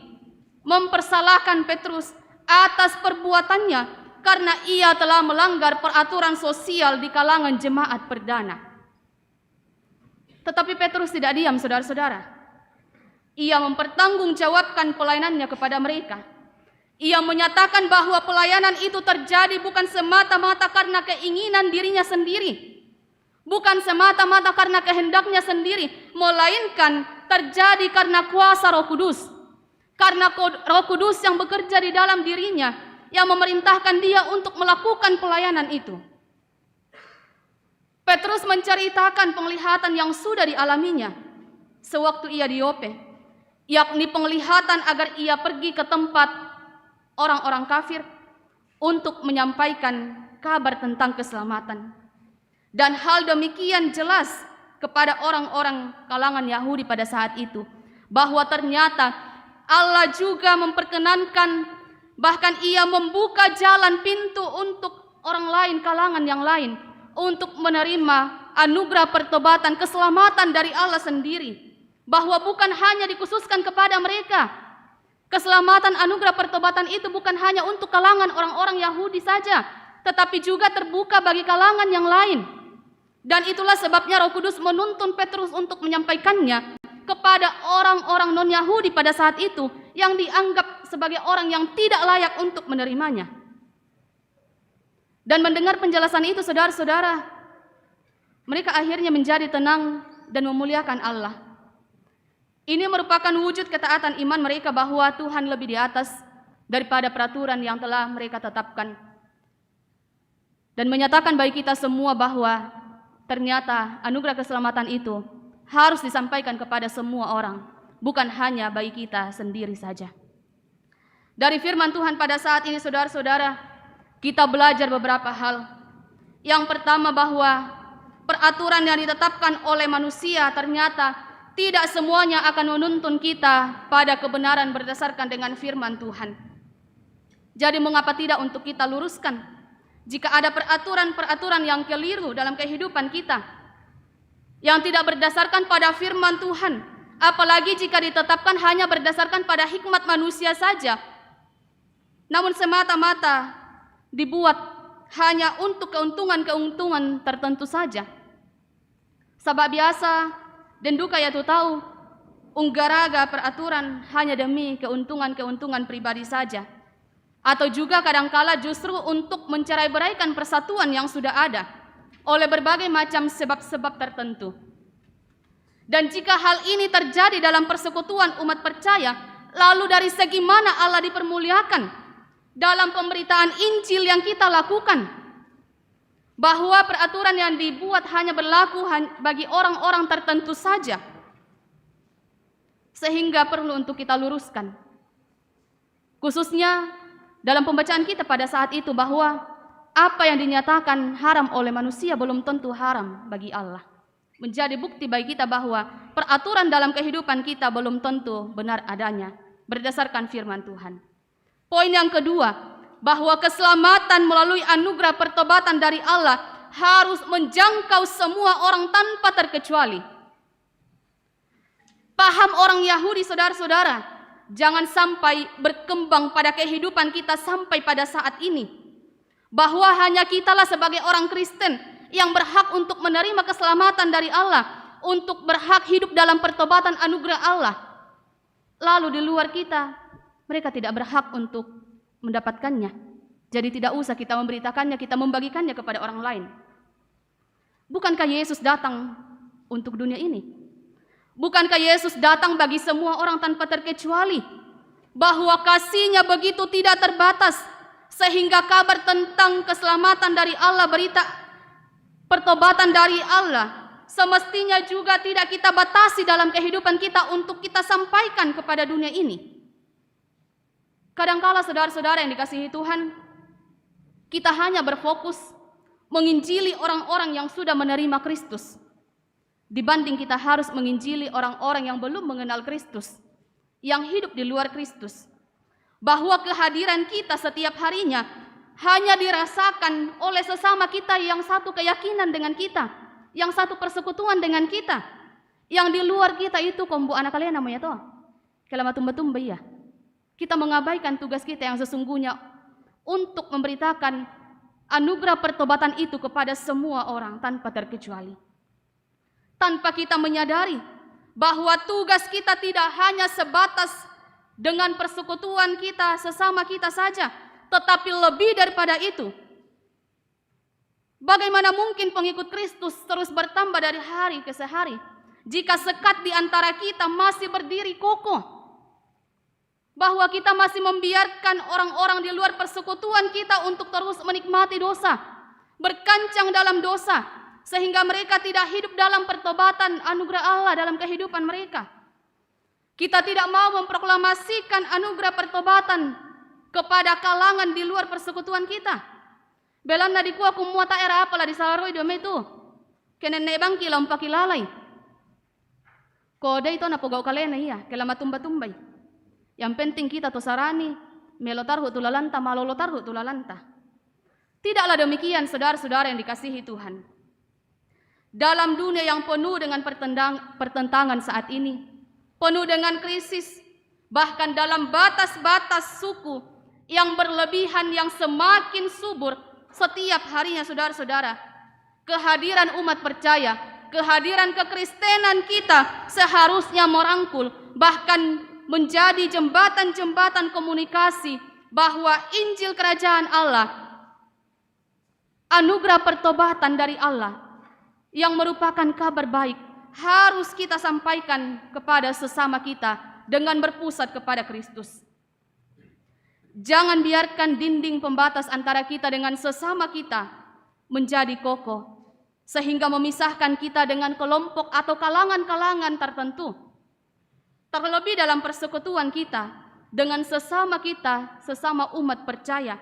mempersalahkan Petrus atas perbuatannya karena ia telah melanggar peraturan sosial di kalangan jemaat perdana. Tetapi Petrus tidak diam, saudara-saudara. Ia mempertanggungjawabkan pelayanannya kepada mereka. Ia menyatakan bahwa pelayanan itu terjadi bukan semata-mata karena keinginan dirinya sendiri, bukan semata-mata karena kehendaknya sendiri, melainkan terjadi karena kuasa Roh Kudus. Karena Roh Kudus yang bekerja di dalam dirinya, yang memerintahkan dia untuk melakukan pelayanan itu. Petrus menceritakan penglihatan yang sudah dialaminya sewaktu ia di Yope, yakni penglihatan agar ia pergi ke tempat orang-orang kafir untuk menyampaikan kabar tentang keselamatan. Dan hal demikian jelas kepada orang-orang kalangan Yahudi pada saat itu, bahwa ternyata Allah juga memperkenankan, bahkan ia membuka jalan pintu untuk orang lain, kalangan yang lain, untuk menerima anugerah pertobatan, keselamatan dari Allah sendiri, bahwa bukan hanya dikhususkan kepada mereka. Keselamatan anugerah pertobatan itu bukan hanya untuk kalangan orang-orang Yahudi saja, tetapi juga terbuka bagi kalangan yang lain. Dan itulah sebabnya Roh Kudus menuntun Petrus untuk menyampaikannya kepada orang-orang non-Yahudi pada saat itu yang dianggap sebagai orang yang tidak layak untuk menerimanya. Dan mendengar penjelasan itu, saudara-saudara, mereka akhirnya menjadi tenang dan memuliakan Allah. Ini merupakan wujud ketaatan iman mereka bahwa Tuhan lebih di atas daripada peraturan yang telah mereka tetapkan. Dan menyatakan bagi kita semua bahwa ternyata anugerah keselamatan itu harus disampaikan kepada semua orang, bukan hanya bagi kita sendiri saja. Dari firman Tuhan pada saat ini, saudara-saudara, kita belajar beberapa hal. Yang pertama, bahwa peraturan yang ditetapkan oleh manusia ternyata tidak semuanya akan menuntun kita pada kebenaran berdasarkan dengan firman Tuhan. Jadi mengapa tidak untuk kita luruskan? Jika ada peraturan-peraturan yang keliru dalam kehidupan kita, yang tidak berdasarkan pada firman Tuhan, apalagi jika ditetapkan hanya berdasarkan pada hikmat manusia saja, namun semata-mata dibuat hanya untuk keuntungan-keuntungan tertentu saja. Sebab biasa dan duka ya tu tahu, unggaraga peraturan hanya demi keuntungan-keuntungan pribadi saja, atau juga kadangkala justru untuk mencerai-beraikan persatuan yang sudah ada oleh berbagai macam sebab-sebab tertentu. Dan jika hal ini terjadi dalam persekutuan umat percaya, lalu dari segi mana Allah dipermuliakan dalam pemberitaan Injil yang kita lakukan? Bahwa peraturan yang dibuat hanya berlaku bagi orang-orang tertentu saja, sehingga perlu untuk kita luruskan. Khususnya dalam pembacaan kita pada saat itu, bahwa apa yang dinyatakan haram oleh manusia belum tentu haram bagi Allah. Menjadi bukti bagi kita bahwa peraturan dalam kehidupan kita belum tentu benar adanya berdasarkan firman Tuhan. Poin yang kedua, bahwa keselamatan melalui anugerah pertobatan dari Allah harus menjangkau semua orang tanpa terkecuali. Paham orang Yahudi, saudara-saudara, jangan sampai berkembang pada kehidupan kita sampai pada saat ini, bahwa hanya kitalah sebagai orang Kristen yang berhak untuk menerima keselamatan dari Allah, untuk berhak hidup dalam pertobatan anugerah Allah. Lalu di luar kita, mereka tidak berhak untuk mendapatkannya. Jadi tidak usah kita memberitakannya, kita membagikannya kepada orang lain. Bukankah Yesus datang untuk dunia ini? Bukankah Yesus datang bagi semua orang tanpa terkecuali? Bahwa kasih-Nya begitu tidak terbatas, sehingga kabar tentang keselamatan dari Allah, berita pertobatan dari Allah, semestinya juga tidak kita batasi dalam kehidupan kita untuk kita sampaikan kepada dunia ini. Kadangkala saudara-saudara yang dikasihi Tuhan, kita hanya berfokus menginjili orang-orang yang sudah menerima Kristus, dibanding kita harus menginjili orang-orang yang belum mengenal Kristus, yang hidup di luar Kristus. Bahwa kehadiran kita setiap harinya hanya dirasakan oleh sesama kita yang satu keyakinan dengan kita, yang satu persekutuan dengan kita. Yang di luar kita itu kombu anak kalian namanya toh. Kelama tumba-tumba ya. Kita mengabaikan tugas kita yang sesungguhnya untuk memberitakan anugerah pertobatan itu kepada semua orang tanpa terkecuali. Tanpa kita menyadari bahwa tugas kita tidak hanya sebatas dengan persekutuan kita sesama kita saja, tetapi lebih daripada itu. Bagaimana mungkin pengikut Kristus terus bertambah dari hari ke hari jika sekat di antara kita masih berdiri kokoh? Bahwa kita masih membiarkan orang-orang di luar persekutuan kita untuk terus menikmati dosa, berkancang dalam dosa, sehingga mereka tidak hidup dalam pertobatan anugerah Allah dalam kehidupan mereka. Kita tidak mau memproklamasikan anugerah pertobatan kepada kalangan di luar persekutuan kita. Belanda di kuah kumuata era apalah di salaroi dome itu. Kenen nebang kilau pakilalai. Kode itu napogau kalena iya, kelama tumba-tumbai. Yang penting kita tosarani, melotarhu tulalanta, malolotarhu tulalanta. Tidaklah demikian saudara-saudara yang dikasihi Tuhan. Dalam dunia yang penuh dengan pertentangan saat ini, penuh dengan krisis, bahkan dalam batas-batas suku yang berlebihan yang semakin subur setiap harinya saudara-saudara, kehadiran umat percaya, kehadiran kekristenan kita seharusnya merangkul, bahkan menjadi jembatan-jembatan komunikasi bahwa Injil Kerajaan Allah, anugerah pertobatan dari Allah yang merupakan kabar baik, harus kita sampaikan kepada sesama kita dengan berpusat kepada Kristus. Jangan biarkan dinding pembatas antara kita dengan sesama kita menjadi kokoh, sehingga memisahkan kita dengan kelompok atau kalangan-kalangan tertentu. Terlebih dalam persekutuan kita dengan sesama kita, sesama umat percaya.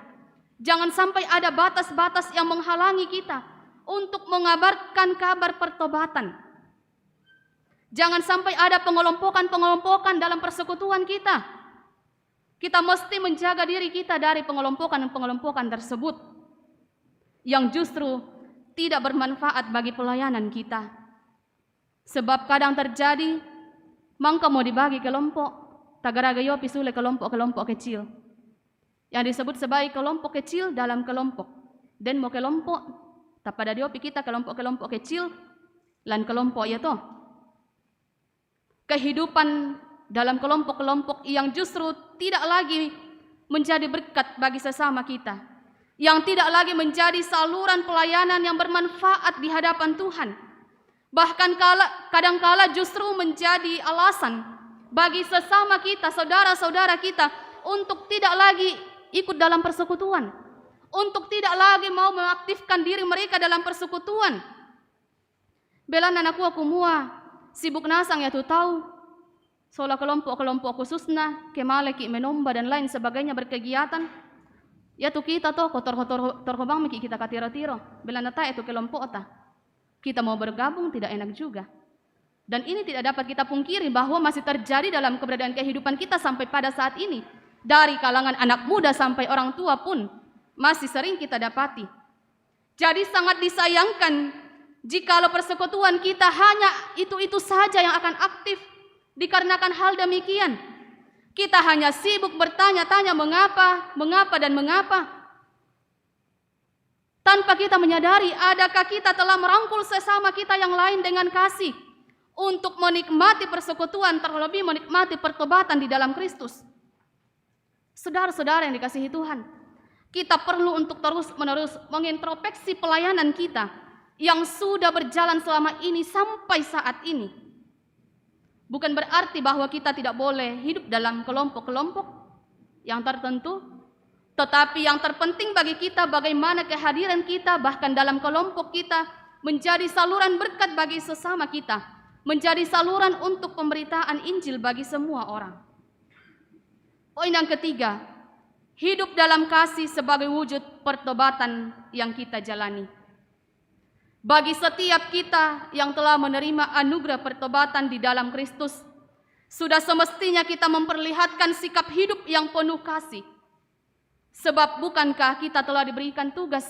Jangan sampai ada batas-batas yang menghalangi kita untuk mengabarkan kabar pertobatan. Jangan sampai ada pengelompokan-pengelompokan dalam persekutuan kita. Kita mesti menjaga diri kita dari pengelompokan-pengelompokan tersebut yang justru tidak bermanfaat bagi pelayanan kita. Sebab kadang terjadi Mangka mau dibagi kelompok, tagaraga yopi sule kelompok-kelompok kecil. Yang disebut sebagai kelompok kecil dalam kelompok. Dan mau kelompok, tak pada diopi kita kelompok-kelompok kecil, lan kelompok ya toh. Kehidupan dalam kelompok-kelompok yang justru tidak lagi menjadi berkat bagi sesama kita. Yang tidak lagi menjadi saluran pelayanan yang bermanfaat di hadapan Tuhan. Bahkan kadangkala justru menjadi alasan bagi sesama kita, saudara-saudara kita, untuk tidak lagi ikut dalam persekutuan, untuk tidak lagi mau mengaktifkan diri mereka dalam persekutuan. Belan anakku aku mua sibuk nasang ya tu tahu, soal kelompok-kelompok khususnya, kemaleki menomba dan lain sebagainya berkegiatan. Ya tu kita toh kotor-kotor torkobang miki kita katiro-tiro. Belan nata itu kelompok ta. Kita mau bergabung tidak enak juga. Dan ini tidak dapat kita pungkiri bahwa masih terjadi dalam keberadaan kehidupan kita sampai pada saat ini. Dari kalangan anak muda sampai orang tua pun masih sering kita dapati. Jadi sangat disayangkan jikalau persekutuan kita hanya itu-itu saja yang akan aktif. Dikarenakan hal demikian, kita hanya sibuk bertanya-tanya mengapa dan mengapa. Tanpa kita menyadari adakah kita telah merangkul sesama kita yang lain dengan kasih untuk menikmati persekutuan, terlebih menikmati pertobatan di dalam Kristus. Saudara-saudara yang dikasihi Tuhan, kita perlu untuk terus-menerus mengintrospeksi pelayanan kita yang sudah berjalan selama ini sampai saat ini. Bukan berarti bahwa kita tidak boleh hidup dalam kelompok-kelompok yang tertentu, tetapi yang terpenting bagi kita bagaimana kehadiran kita bahkan dalam kelompok kita menjadi saluran berkat bagi sesama kita, menjadi saluran untuk pemberitaan Injil bagi semua orang. Poin yang ketiga, hidup dalam kasih sebagai wujud pertobatan yang kita jalani. Bagi setiap kita yang telah menerima anugerah pertobatan di dalam Kristus, sudah semestinya kita memperlihatkan sikap hidup yang penuh kasih. Sebab bukankah kita telah diberikan tugas,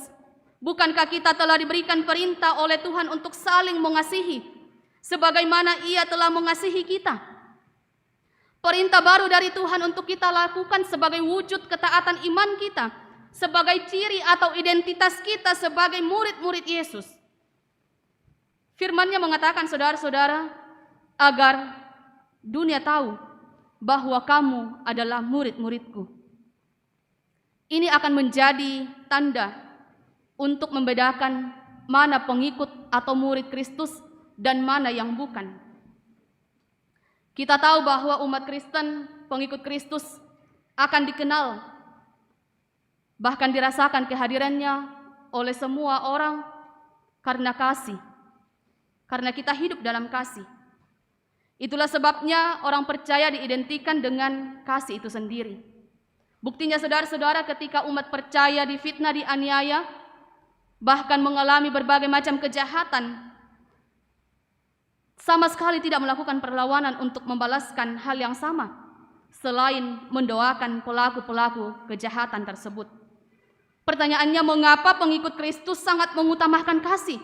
bukankah kita telah diberikan perintah oleh Tuhan untuk saling mengasihi, sebagaimana Ia telah mengasihi kita. Perintah baru dari Tuhan untuk kita lakukan sebagai wujud ketaatan iman kita, sebagai ciri atau identitas kita sebagai murid-murid Yesus. Firman-Nya mengatakan, saudara-saudara, agar dunia tahu bahwa kamu adalah murid-muridku. Ini akan menjadi tanda untuk membedakan mana pengikut atau murid Kristus dan mana yang bukan. Kita tahu bahwa umat Kristen, pengikut Kristus akan dikenal, bahkan dirasakan kehadirannya oleh semua orang karena kasih. Karena kita hidup dalam kasih. Itulah sebabnya orang percaya diidentikan dengan kasih itu sendiri. Buktinya saudara-saudara, ketika umat percaya difitnah, dianiaya, bahkan mengalami berbagai macam kejahatan, sama sekali tidak melakukan perlawanan untuk membalaskan hal yang sama, selain mendoakan pelaku-pelaku kejahatan tersebut. Pertanyaannya, mengapa pengikut Kristus sangat mengutamakan kasih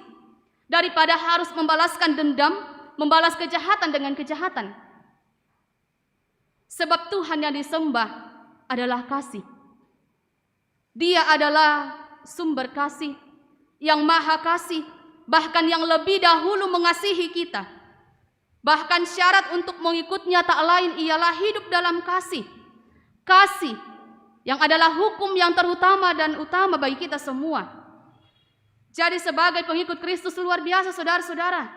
daripada harus membalaskan dendam, membalas kejahatan dengan kejahatan? Sebab Tuhan yang disembah adalah kasih. Dia adalah sumber kasih, yang maha kasih, bahkan yang lebih dahulu mengasihi kita. Bahkan syarat untuk mengikutnya tak lain ialah hidup dalam kasih. Kasih yang adalah hukum yang terutama dan utama bagi kita semua. Jadi sebagai pengikut Kristus luar biasa saudara-saudara,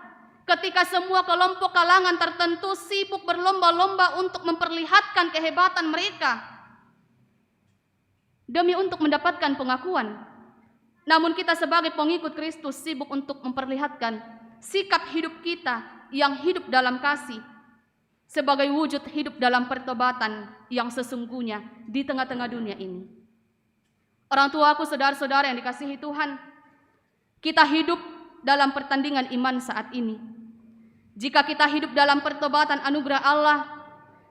ketika semua kelompok kalangan tertentu sibuk berlomba-lomba untuk memperlihatkan kehebatan mereka demi untuk mendapatkan pengakuan. Namun kita sebagai pengikut Kristus sibuk untuk memperlihatkan sikap hidup kita yang hidup dalam kasih sebagai wujud hidup dalam pertobatan yang sesungguhnya di tengah-tengah dunia ini. Orang tuaku, saudara-saudara yang dikasihi Tuhan, kita hidup dalam pertandingan iman saat ini. Jika kita hidup dalam pertobatan anugerah Allah,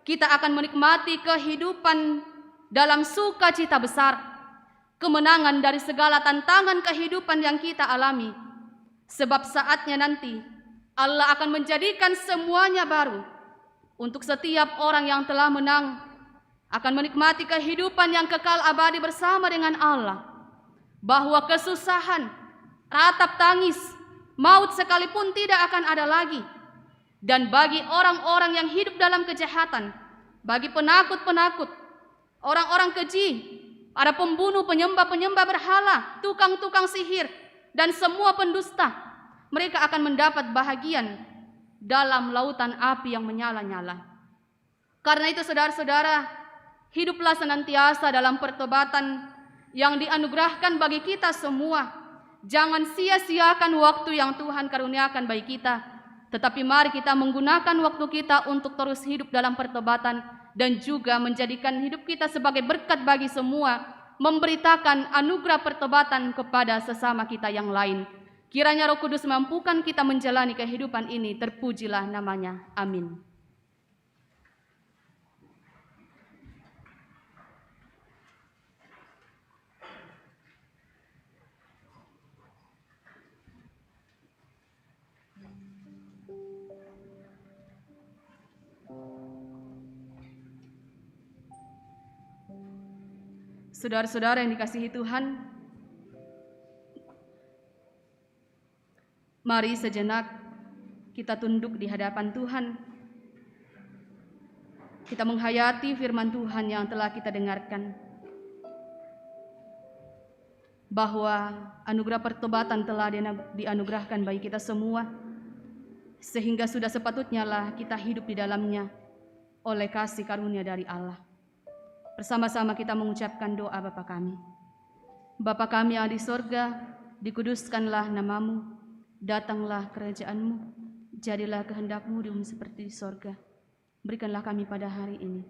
kita akan menikmati kehidupan dalam sukacita besar, kemenangan dari segala tantangan kehidupan yang kita alami. Sebab saatnya nanti Allah akan menjadikan semuanya baru. untuk setiap orang yang telah menang akan menikmati kehidupan yang kekal abadi bersama dengan Allah, bahwa kesusahan, ratap tangis, maut sekalipun tidak akan ada lagi. Dan bagi orang-orang yang hidup dalam kejahatan, bagi penakut-penakut, orang-orang keji, para pembunuh, penyembah-penyembah berhala, tukang-tukang sihir, dan semua pendusta, mereka akan mendapat bahagian dalam lautan api yang menyala-nyala. Karena itu saudara-saudara, hiduplah senantiasa dalam pertobatan yang dianugerahkan bagi kita semua. Jangan sia-siakan waktu yang Tuhan karuniakan bagi kita, tetapi mari kita menggunakan waktu kita untuk terus hidup dalam pertobatan dan juga menjadikan hidup kita sebagai berkat bagi semua, memberitakan anugerah pertobatan kepada sesama kita yang lain. Kiranya Roh Kudus mampukan kita menjalani kehidupan ini, terpujilah namanya. Amin. Saudara-saudara yang dikasihi Tuhan, mari sejenak kita tunduk di hadapan Tuhan. Kita menghayati firman Tuhan yang telah kita dengarkan, bahwa anugerah pertobatan telah dianugerahkan bagi kita semua, sehingga sudah sepatutnya lah kita hidup di dalamnya oleh kasih karunia dari Allah. Bersama-sama kita mengucapkan doa Bapa kami. Bapa kami yang di sorga, dikuduskanlah namamu, datanglah kerajaanmu, jadilah kehendakmu di bumi seperti di sorga. Berikanlah kami pada hari ini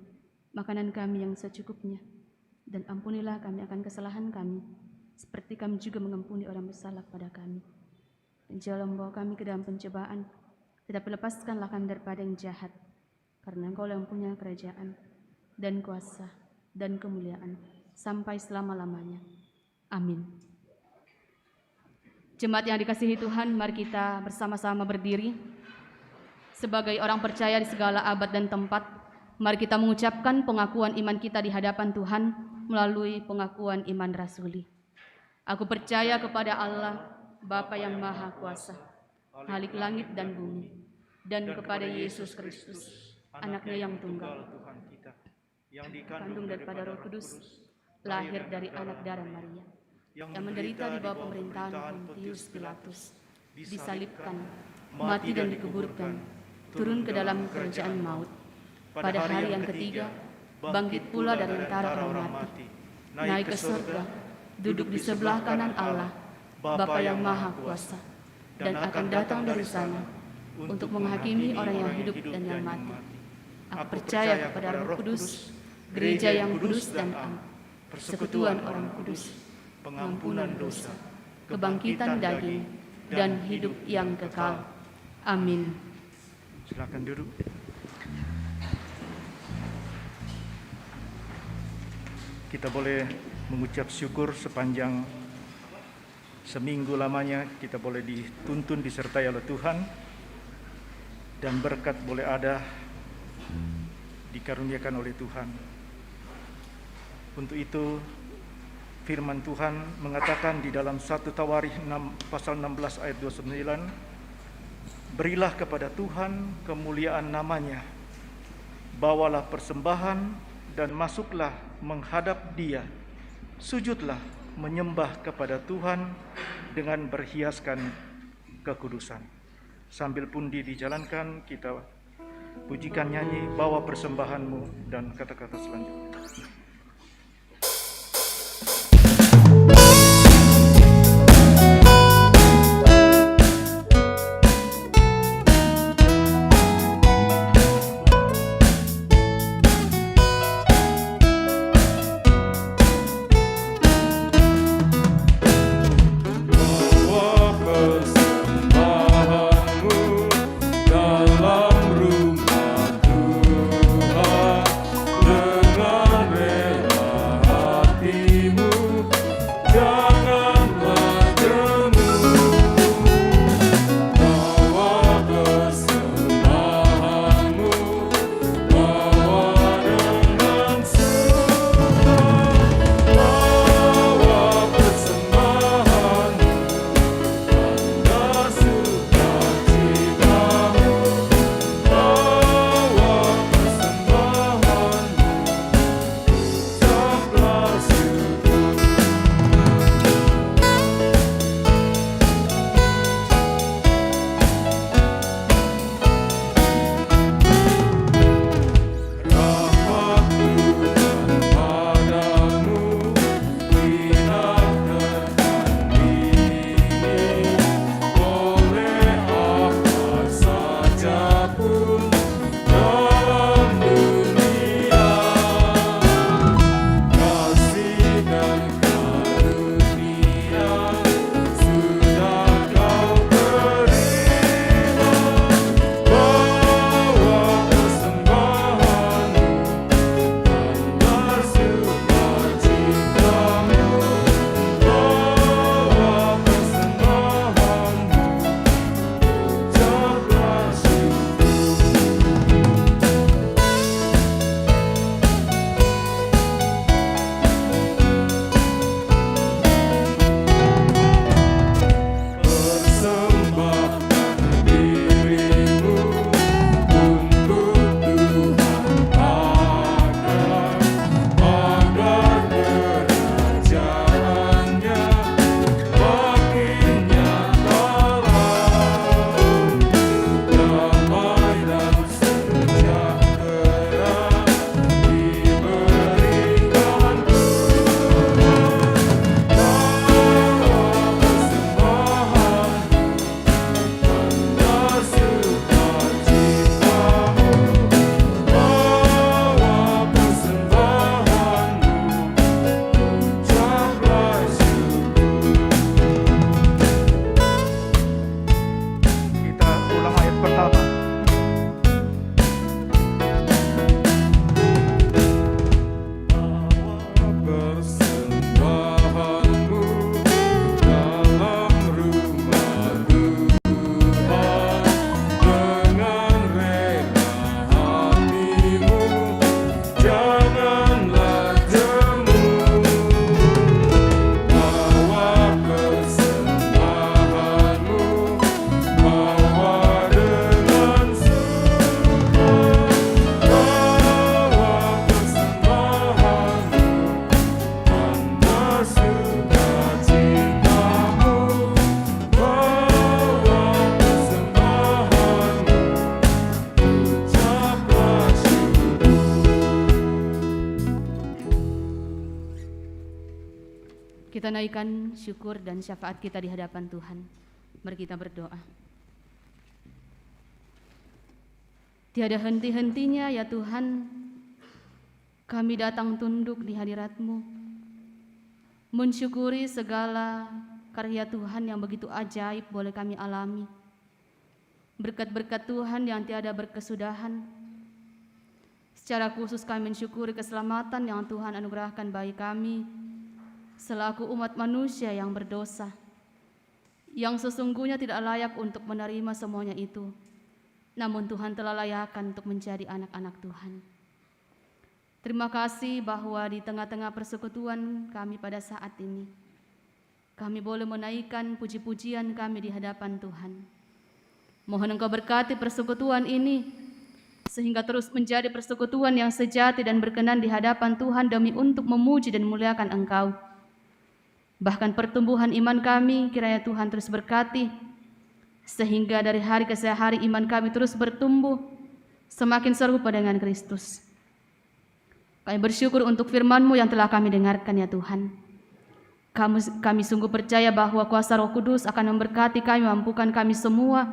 makanan kami yang secukupnya, dan ampunilah kami akan kesalahan kami, seperti kami juga mengampuni orang bersalah pada kami. Dan jangan membawa kami ke dalam pencobaan, tetapi lepaskanlah kami daripada yang jahat, karena Engkau yang punya kerajaan dan kuasa dan kemuliaan sampai selama-lamanya. Amin. Jemaat yang dikasihi Tuhan, mari kita bersama-sama berdiri. Sebagai orang percaya di segala abad dan tempat, mari kita mengucapkan pengakuan iman kita di hadapan Tuhan melalui pengakuan iman rasuli. Aku percaya kepada Allah, Bapa yang Maha Kuasa, Khalik langit dan bumi, dan kepada Yesus Kristus, Anaknya yang tunggal, yang dikandung daripada Roh Kudus, lahir dari anak darah Maria, yang menderita di bawah pemerintahan Pontius Pilatus, disalibkan, mati dan dikuburkan, turun ke dalam kerajaan maut. Pada hari yang ketiga, bangkit pula dari antara orang mati, naik ke surga, duduk di sebelah kanan Allah, Bapa yang Maha Kuasa, dan akan datang dari sana untuk menghakimi orang yang hidup dan yang mati. Aku percaya kepada Roh Kudus, gereja yang kudus dan am, persekutuan orang kudus, pengampunan dosa, kebangkitan daging, dan hidup yang kekal. Amin. Silakan duduk. Kita boleh mengucap syukur sepanjang seminggu lamanya, kita boleh dituntun disertai oleh Tuhan, dan berkat boleh ada dikaruniakan oleh Tuhan. Untuk itu firman Tuhan mengatakan di dalam 1 Tawarikh pasal 16 ayat 29, berilah kepada Tuhan kemuliaan namanya, bawalah persembahan dan masuklah menghadap Dia, sujudlah menyembah kepada Tuhan dengan berhiaskan kekudusan. Sambil pundi dijalankan, kita pujikan nyanyi bawa persembahanmu dan kata-kata selanjutnya. Dalam rumah Tuhan dengan Kita naikkan syukur dan syafaat kita di hadapan Tuhan. Mari kita berdoa. Tiada henti-hentinya ya Tuhan, kami datang tunduk di hadirat-Mu, mensyukuri segala karya Tuhan yang begitu ajaib boleh kami alami. Berkat-berkat Tuhan yang tiada berkesudahan. Secara khusus kami mensyukuri keselamatan yang Tuhan anugerahkan bagi kami selaku umat manusia yang berdosa, yang sesungguhnya tidak layak untuk menerima semuanya itu. Namun Tuhan telah layakkan untuk menjadi anak-anak Tuhan. Terima kasih bahwa di tengah-tengah persekutuan kami pada saat ini, kami boleh menaikkan puji-pujian kami di hadapan Tuhan. Mohon Engkau berkati persekutuan ini, sehingga terus menjadi persekutuan yang sejati dan berkenan di hadapan Tuhan demi untuk memuji dan memuliakan Engkau. Bahkan pertumbuhan iman kami kiranya Tuhan terus berkati, sehingga dari hari ke hari iman kami terus bertumbuh, semakin serupa dengan Kristus. Kami bersyukur untuk firman-Mu yang telah kami dengarkan ya Tuhan. Kami sungguh percaya bahwa kuasa Roh Kudus akan memberkati kami, mampukan kami semua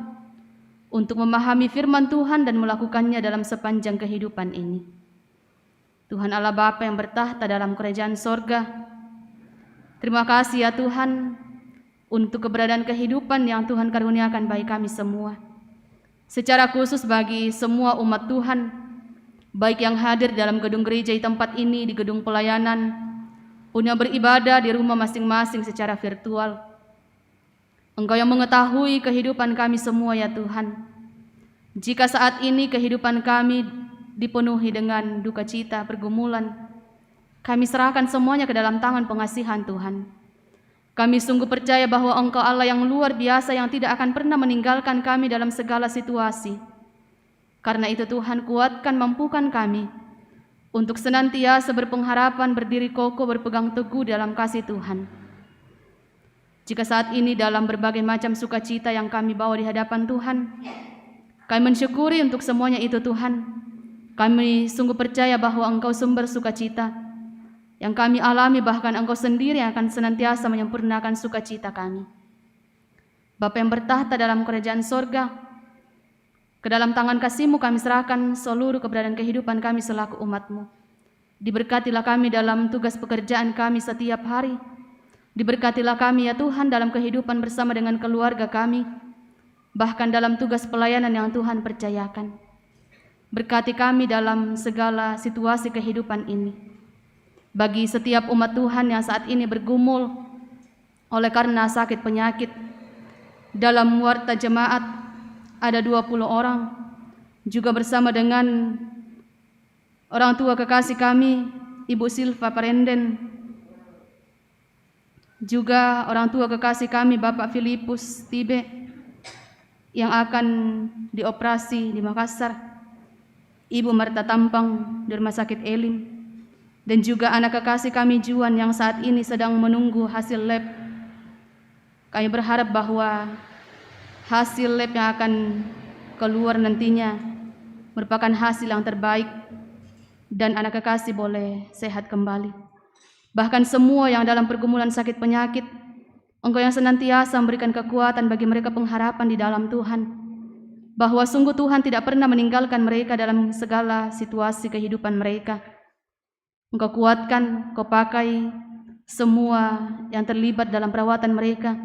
untuk memahami firman Tuhan dan melakukannya dalam sepanjang kehidupan ini. Tuhan Allah Bapa yang bertahta dalam kerajaan sorga, terima kasih ya Tuhan untuk keberadaan kehidupan yang Tuhan karuniakan bagi kami semua. Secara khusus bagi semua umat Tuhan, baik yang hadir dalam gedung gereja di tempat ini, di gedung pelayanan, pun yang beribadah di rumah masing-masing secara virtual. Engkau yang mengetahui kehidupan kami semua ya Tuhan. Jika saat ini kehidupan kami dipenuhi dengan duka cita, pergumulan, kami serahkan semuanya ke dalam tangan pengasihan Tuhan. Kami sungguh percaya bahwa Engkau Allah yang luar biasa yang tidak akan pernah meninggalkan kami dalam segala situasi. Karena itu Tuhan, kuatkan, mampukan kami untuk senantiasa berpengharapan, berdiri kokoh, berpegang teguh dalam kasih Tuhan. Jika saat ini dalam berbagai macam sukacita yang kami bawa di hadapan Tuhan, kami mensyukuri untuk semuanya itu Tuhan. Kami sungguh percaya bahwa Engkau sumber sukacita yang kami alami, bahkan Engkau sendiri yang akan senantiasa menyempurnakan sukacita kami. Bapa yang bertahta dalam kerajaan sorga, ke dalam tangan kasih-Mu kami serahkan seluruh keberadaan kehidupan kami selaku umat-Mu. Diberkatilah kami dalam tugas pekerjaan kami setiap hari. Diberkatilah kami ya Tuhan dalam kehidupan bersama dengan keluarga kami, bahkan dalam tugas pelayanan yang Tuhan percayakan. Berkati kami dalam segala situasi kehidupan ini. Bagi setiap umat Tuhan yang saat ini bergumul oleh karena sakit penyakit, dalam warta jemaat ada 20 orang, juga bersama dengan orang tua kekasih kami, Ibu Silva Parenden, juga orang tua kekasih kami, Bapak Filipus Tibe, yang akan dioperasi di Makassar, Ibu Marta Tampang di Rumah Sakit Elim, dan juga anak kekasih kami Juan yang saat ini sedang menunggu hasil lab. Kami berharap bahwa hasil lab yang akan keluar nantinya merupakan hasil yang terbaik dan anak kekasih boleh sehat kembali. Bahkan semua yang dalam pergumulan sakit penyakit, Engkau yang senantiasa memberikan kekuatan bagi mereka, pengharapan di dalam Tuhan, bahwa sungguh Tuhan tidak pernah meninggalkan mereka dalam segala situasi kehidupan mereka. Engkau kuatkan, Engkau pakai semua yang terlibat dalam perawatan mereka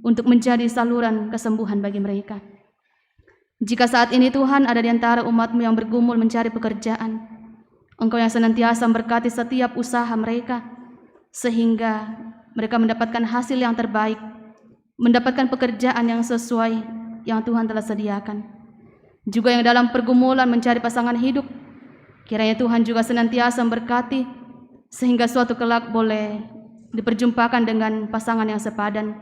untuk menjadi saluran kesembuhan bagi mereka. Jika saat ini Tuhan ada di antara umat-Mu yang bergumul mencari pekerjaan, Engkau yang senantiasa memberkati setiap usaha mereka, sehingga mereka mendapatkan hasil yang terbaik, mendapatkan pekerjaan yang sesuai yang Tuhan telah sediakan. Juga yang dalam pergumulan mencari pasangan hidup, kiranya Tuhan juga senantiasa memberkati, sehingga suatu kelak boleh diperjumpakan dengan pasangan yang sepadan,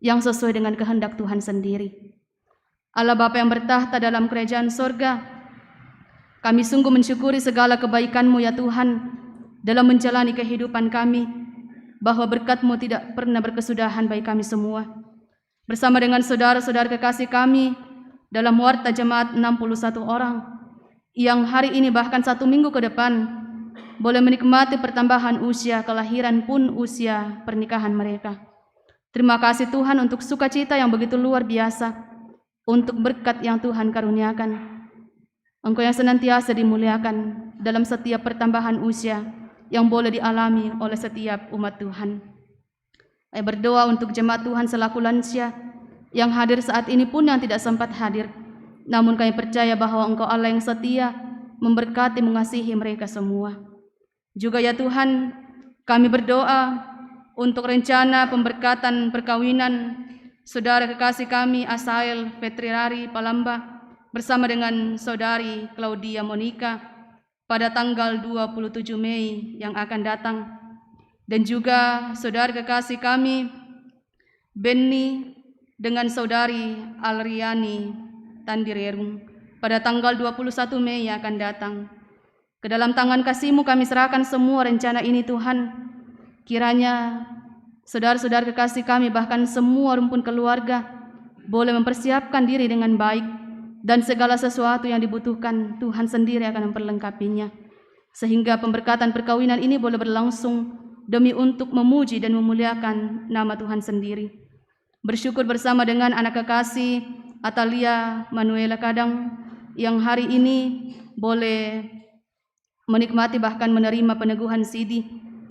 yang sesuai dengan kehendak Tuhan sendiri. Allah Bapa yang bertahta dalam kerajaan sorga, kami sungguh mensyukuri segala kebaikan-Mu ya Tuhan dalam menjalani kehidupan kami, bahwa berkat-Mu tidak pernah berkesudahan bagi kami semua. Bersama dengan saudara-saudara kekasih kami dalam warta jemaat 61 orang, yang hari ini bahkan 1 minggu ke depan boleh menikmati pertambahan usia kelahiran pun usia pernikahan mereka. Terima kasih Tuhan untuk sukacita yang begitu luar biasa, untuk berkat yang Tuhan karuniakan. Engkau yang senantiasa dimuliakan dalam setiap pertambahan usia yang boleh dialami oleh setiap umat Tuhan. Saya berdoa untuk jemaat Tuhan selaku lansia yang hadir saat ini pun yang tidak sempat hadir. Namun kami percaya bahwa Engkau Allah yang setia, memberkati, mengasihi mereka semua. Juga ya Tuhan, kami berdoa untuk rencana pemberkatan perkawinan saudara kekasih kami Asael Petrirari Palamba bersama dengan saudari Claudia Monica pada tanggal 27 Mei yang akan datang. Dan juga saudara kekasih kami Benny dengan saudari Alriani Tandirerung pada tanggal 21 Mei yang akan datang. Ke dalam tangan kasih-Mu kami serahkan semua rencana ini Tuhan. Kiranya saudara-saudara kekasih kami bahkan semua rumpun keluarga boleh mempersiapkan diri dengan baik, dan segala sesuatu yang dibutuhkan Tuhan sendiri akan memperlengkapinya, sehingga pemberkatan perkawinan ini boleh berlangsung demi untuk memuji dan memuliakan nama Tuhan sendiri. Bersyukur bersama dengan anak kekasih Atalia Manuela Kadang yang hari ini boleh menikmati bahkan menerima peneguhan sidi.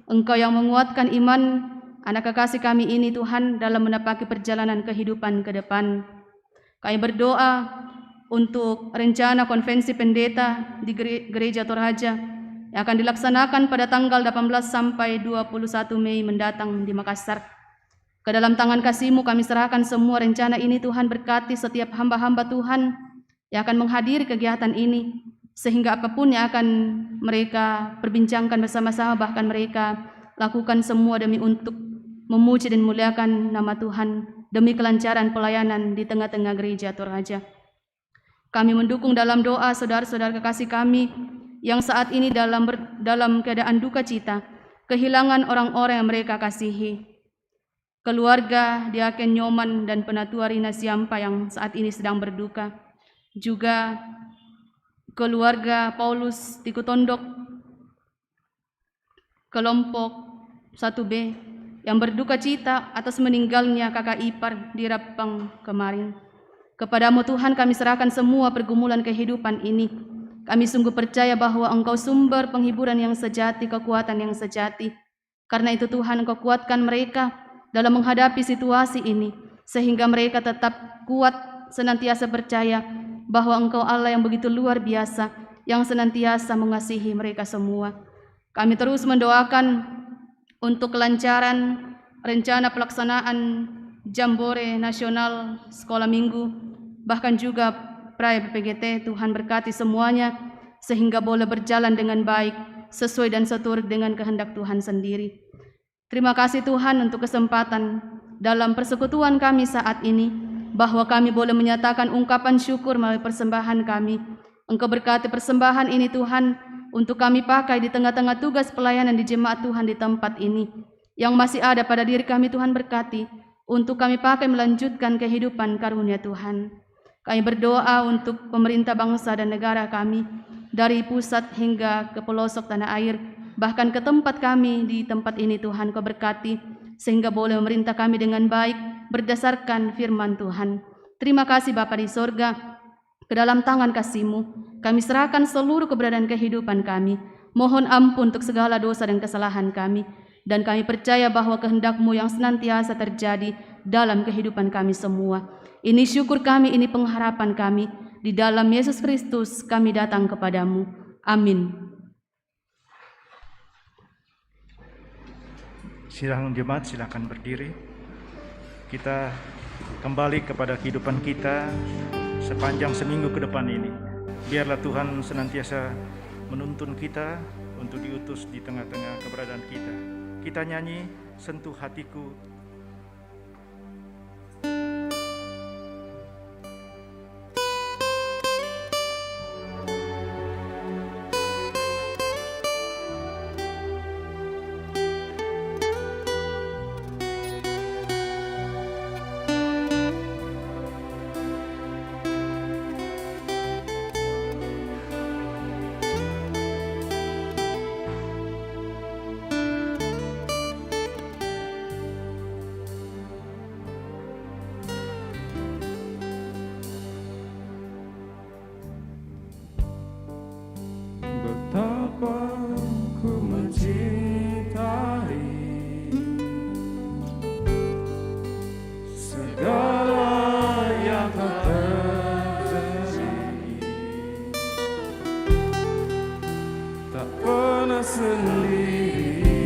Engkau yang menguatkan iman anak kekasih kami ini Tuhan dalam menapaki perjalanan kehidupan ke depan. Kami berdoa untuk rencana konvensi pendeta di Gereja Toraja yang akan dilaksanakan pada tanggal 18 sampai 21 Mei mendatang di Makassar. Ke dalam tangan kasih-Mu kami serahkan semua rencana ini Tuhan. Berkati setiap hamba-hamba Tuhan yang akan menghadiri kegiatan ini, sehingga apapun yang akan mereka perbincangkan bersama-sama, bahkan mereka lakukan semua demi untuk memuji dan memuliakan nama Tuhan, demi kelancaran pelayanan di tengah-tengah Gereja Toraja. Kami mendukung dalam doa saudara-saudara kekasih kami yang saat ini dalam keadaan duka cita, kehilangan orang-orang yang mereka kasihi. Keluarga Diaken Nyoman dan Penatua Rina Siampa yang saat ini sedang berduka. Juga keluarga Paulus Tikutondok kelompok 1B yang berduka cita atas meninggalnya kakak ipar di Rapang kemarin. Kepadamu Tuhan kami serahkan semua pergumulan kehidupan ini. Kami sungguh percaya bahwa Engkau sumber penghiburan yang sejati, kekuatan yang sejati. Karena itu Tuhan, Engkau kuatkan mereka dalam menghadapi situasi ini, sehingga mereka tetap kuat, senantiasa percaya bahwa Engkau Allah yang begitu luar biasa, yang senantiasa mengasihi mereka semua. Kami terus mendoakan untuk kelancaran rencana pelaksanaan Jambore Nasional Sekolah Minggu, bahkan juga Praya PPGT. Tuhan berkati semuanya sehingga boleh berjalan dengan baik, sesuai dan seturut dengan kehendak Tuhan sendiri. Terima kasih Tuhan untuk kesempatan dalam persekutuan kami saat ini, bahwa kami boleh menyatakan ungkapan syukur melalui persembahan kami. Engkau berkati persembahan ini Tuhan untuk kami pakai di tengah-tengah tugas pelayanan di jemaat Tuhan di tempat ini. Yang masih ada pada diri kami Tuhan berkati, untuk kami pakai melanjutkan kehidupan karunia Tuhan. Kami berdoa untuk pemerintah bangsa dan negara kami, dari pusat hingga ke pelosok tanah air, bahkan ke tempat kami di tempat ini Tuhan. Kau berkati sehingga boleh memerintah kami dengan baik berdasarkan firman Tuhan. Terima kasih Bapa di sorga. Ke dalam tangan kasih-Mu kami serahkan seluruh keberadaan kehidupan kami. Mohon ampun untuk segala dosa dan kesalahan kami, dan kami percaya bahwa kehendak-Mu yang senantiasa terjadi dalam kehidupan kami semua. Ini syukur kami, ini pengharapan kami. Di dalam Yesus Kristus kami datang kepadamu. Amin. Sidang jemaat silakan berdiri. Kita kembali kepada kehidupan kita sepanjang seminggu ke depan ini. Biarlah Tuhan senantiasa menuntun kita untuk diutus di tengah-tengah keberadaan kita. Kita nyanyi Sentuh Hatiku. pernah sendiri.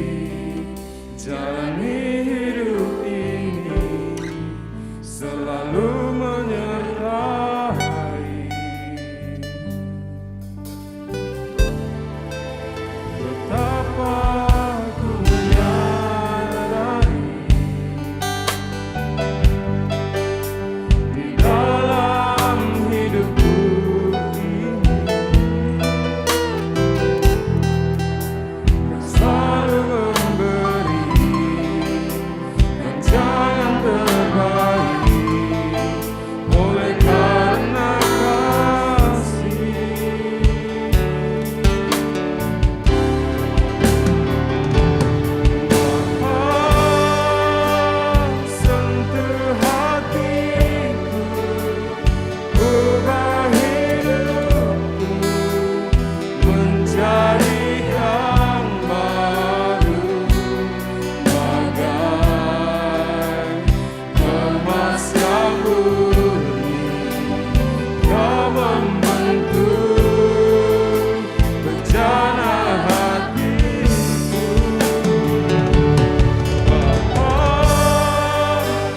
Jalani hidup ini selalu menyertai. Betapa ku menyadari di dalam hidupku ini Kau selalu memberi dan jangan terbaik oleh karena kasih. Sentuh hatiku, ubah hidupku menjadi yang baru, bagai emas yang murni. Kau membentuk bejana hatiku.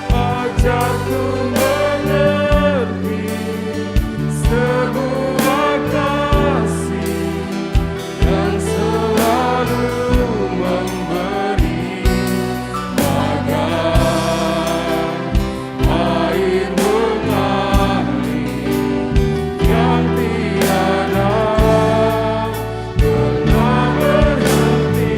Ajarku mengerti sebuah kasih yang selalu memberi, bagai air mengalir yang tiada pernah berhenti.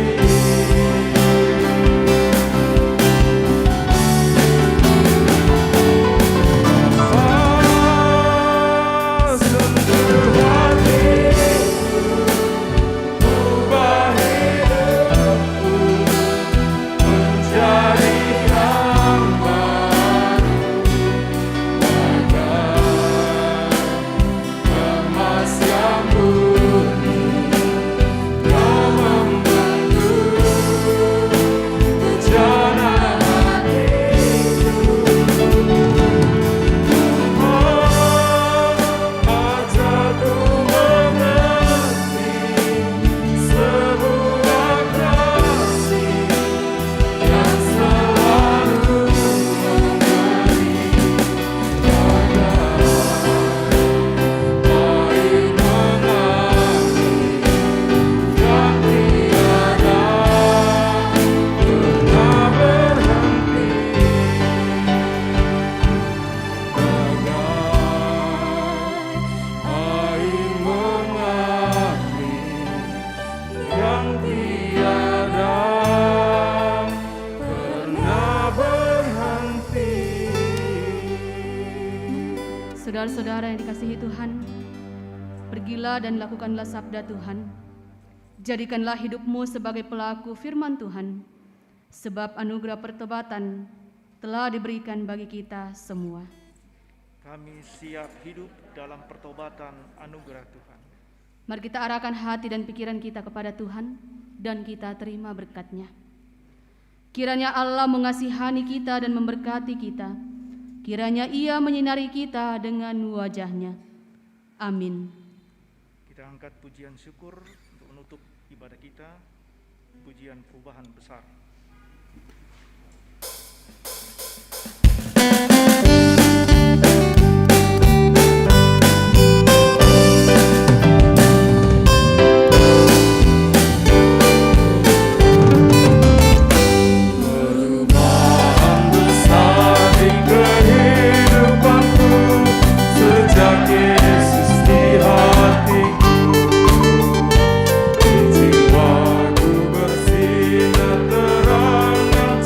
Sentuh hatiku, ubah hidupku menjadi yang baru, bagai emas yang murni. Kau membentuk bejana hatiku. Ajarku mengerti sebuah kasih yang selalu memberi, bagai air mengalir yang tiada pernah berhenti, bagai air mengalir yang tiada pernah berhenti. Saudara-saudara yang dikasihi Tuhan, pergilah dan lakukanlah sabda Tuhan. Jadikanlah hidupmu sebagai pelaku firman Tuhan, sebab anugerah pertobatan telah diberikan bagi kita semua. Kami siap hidup dalam pertobatan anugerah Tuhan. Mari kita arahkan hati dan pikiran kita kepada Tuhan dan kita terima berkat-Nya. Kiranya Allah mengasihani kita dan memberkati kita. Kiranya Ia menyinari kita dengan wajah-Nya. Amin. Kita angkat pujian syukur untuk menutup ibadah kita, pujian perubahan besar. Perubahan besar di kehidupanku sejak Yesus di hatiku. Di jiwaku bersinar terang yang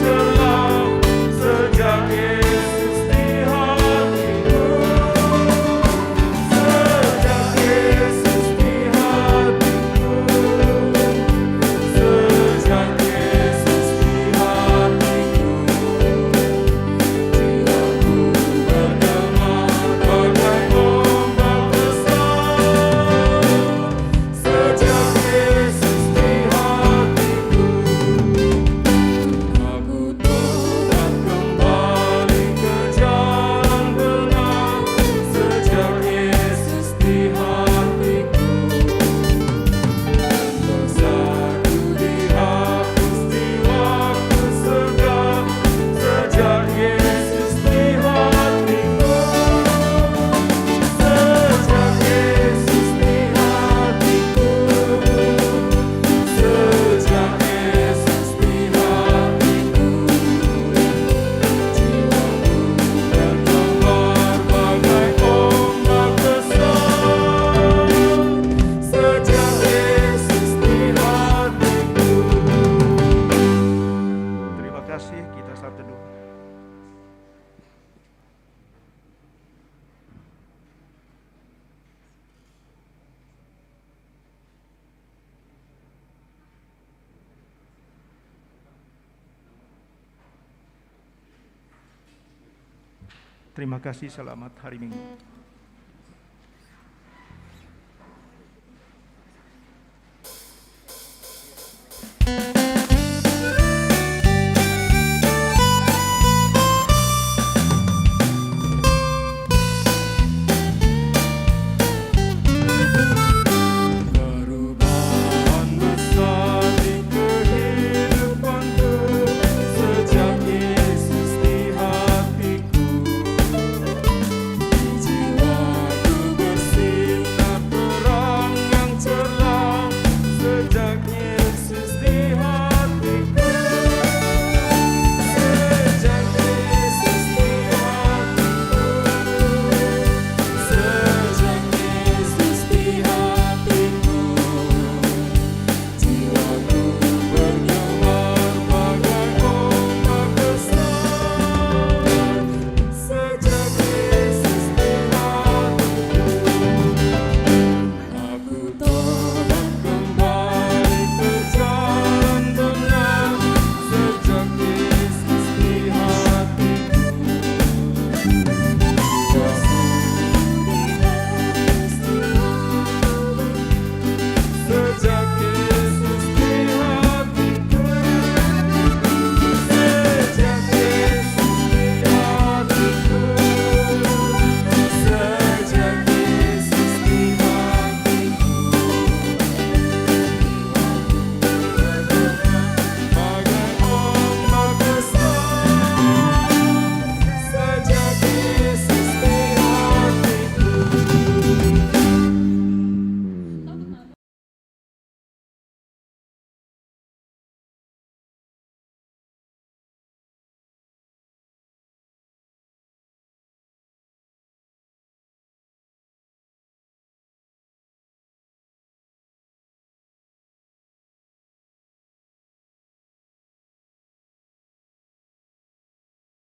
Terima kasih, selamat hari Minggu.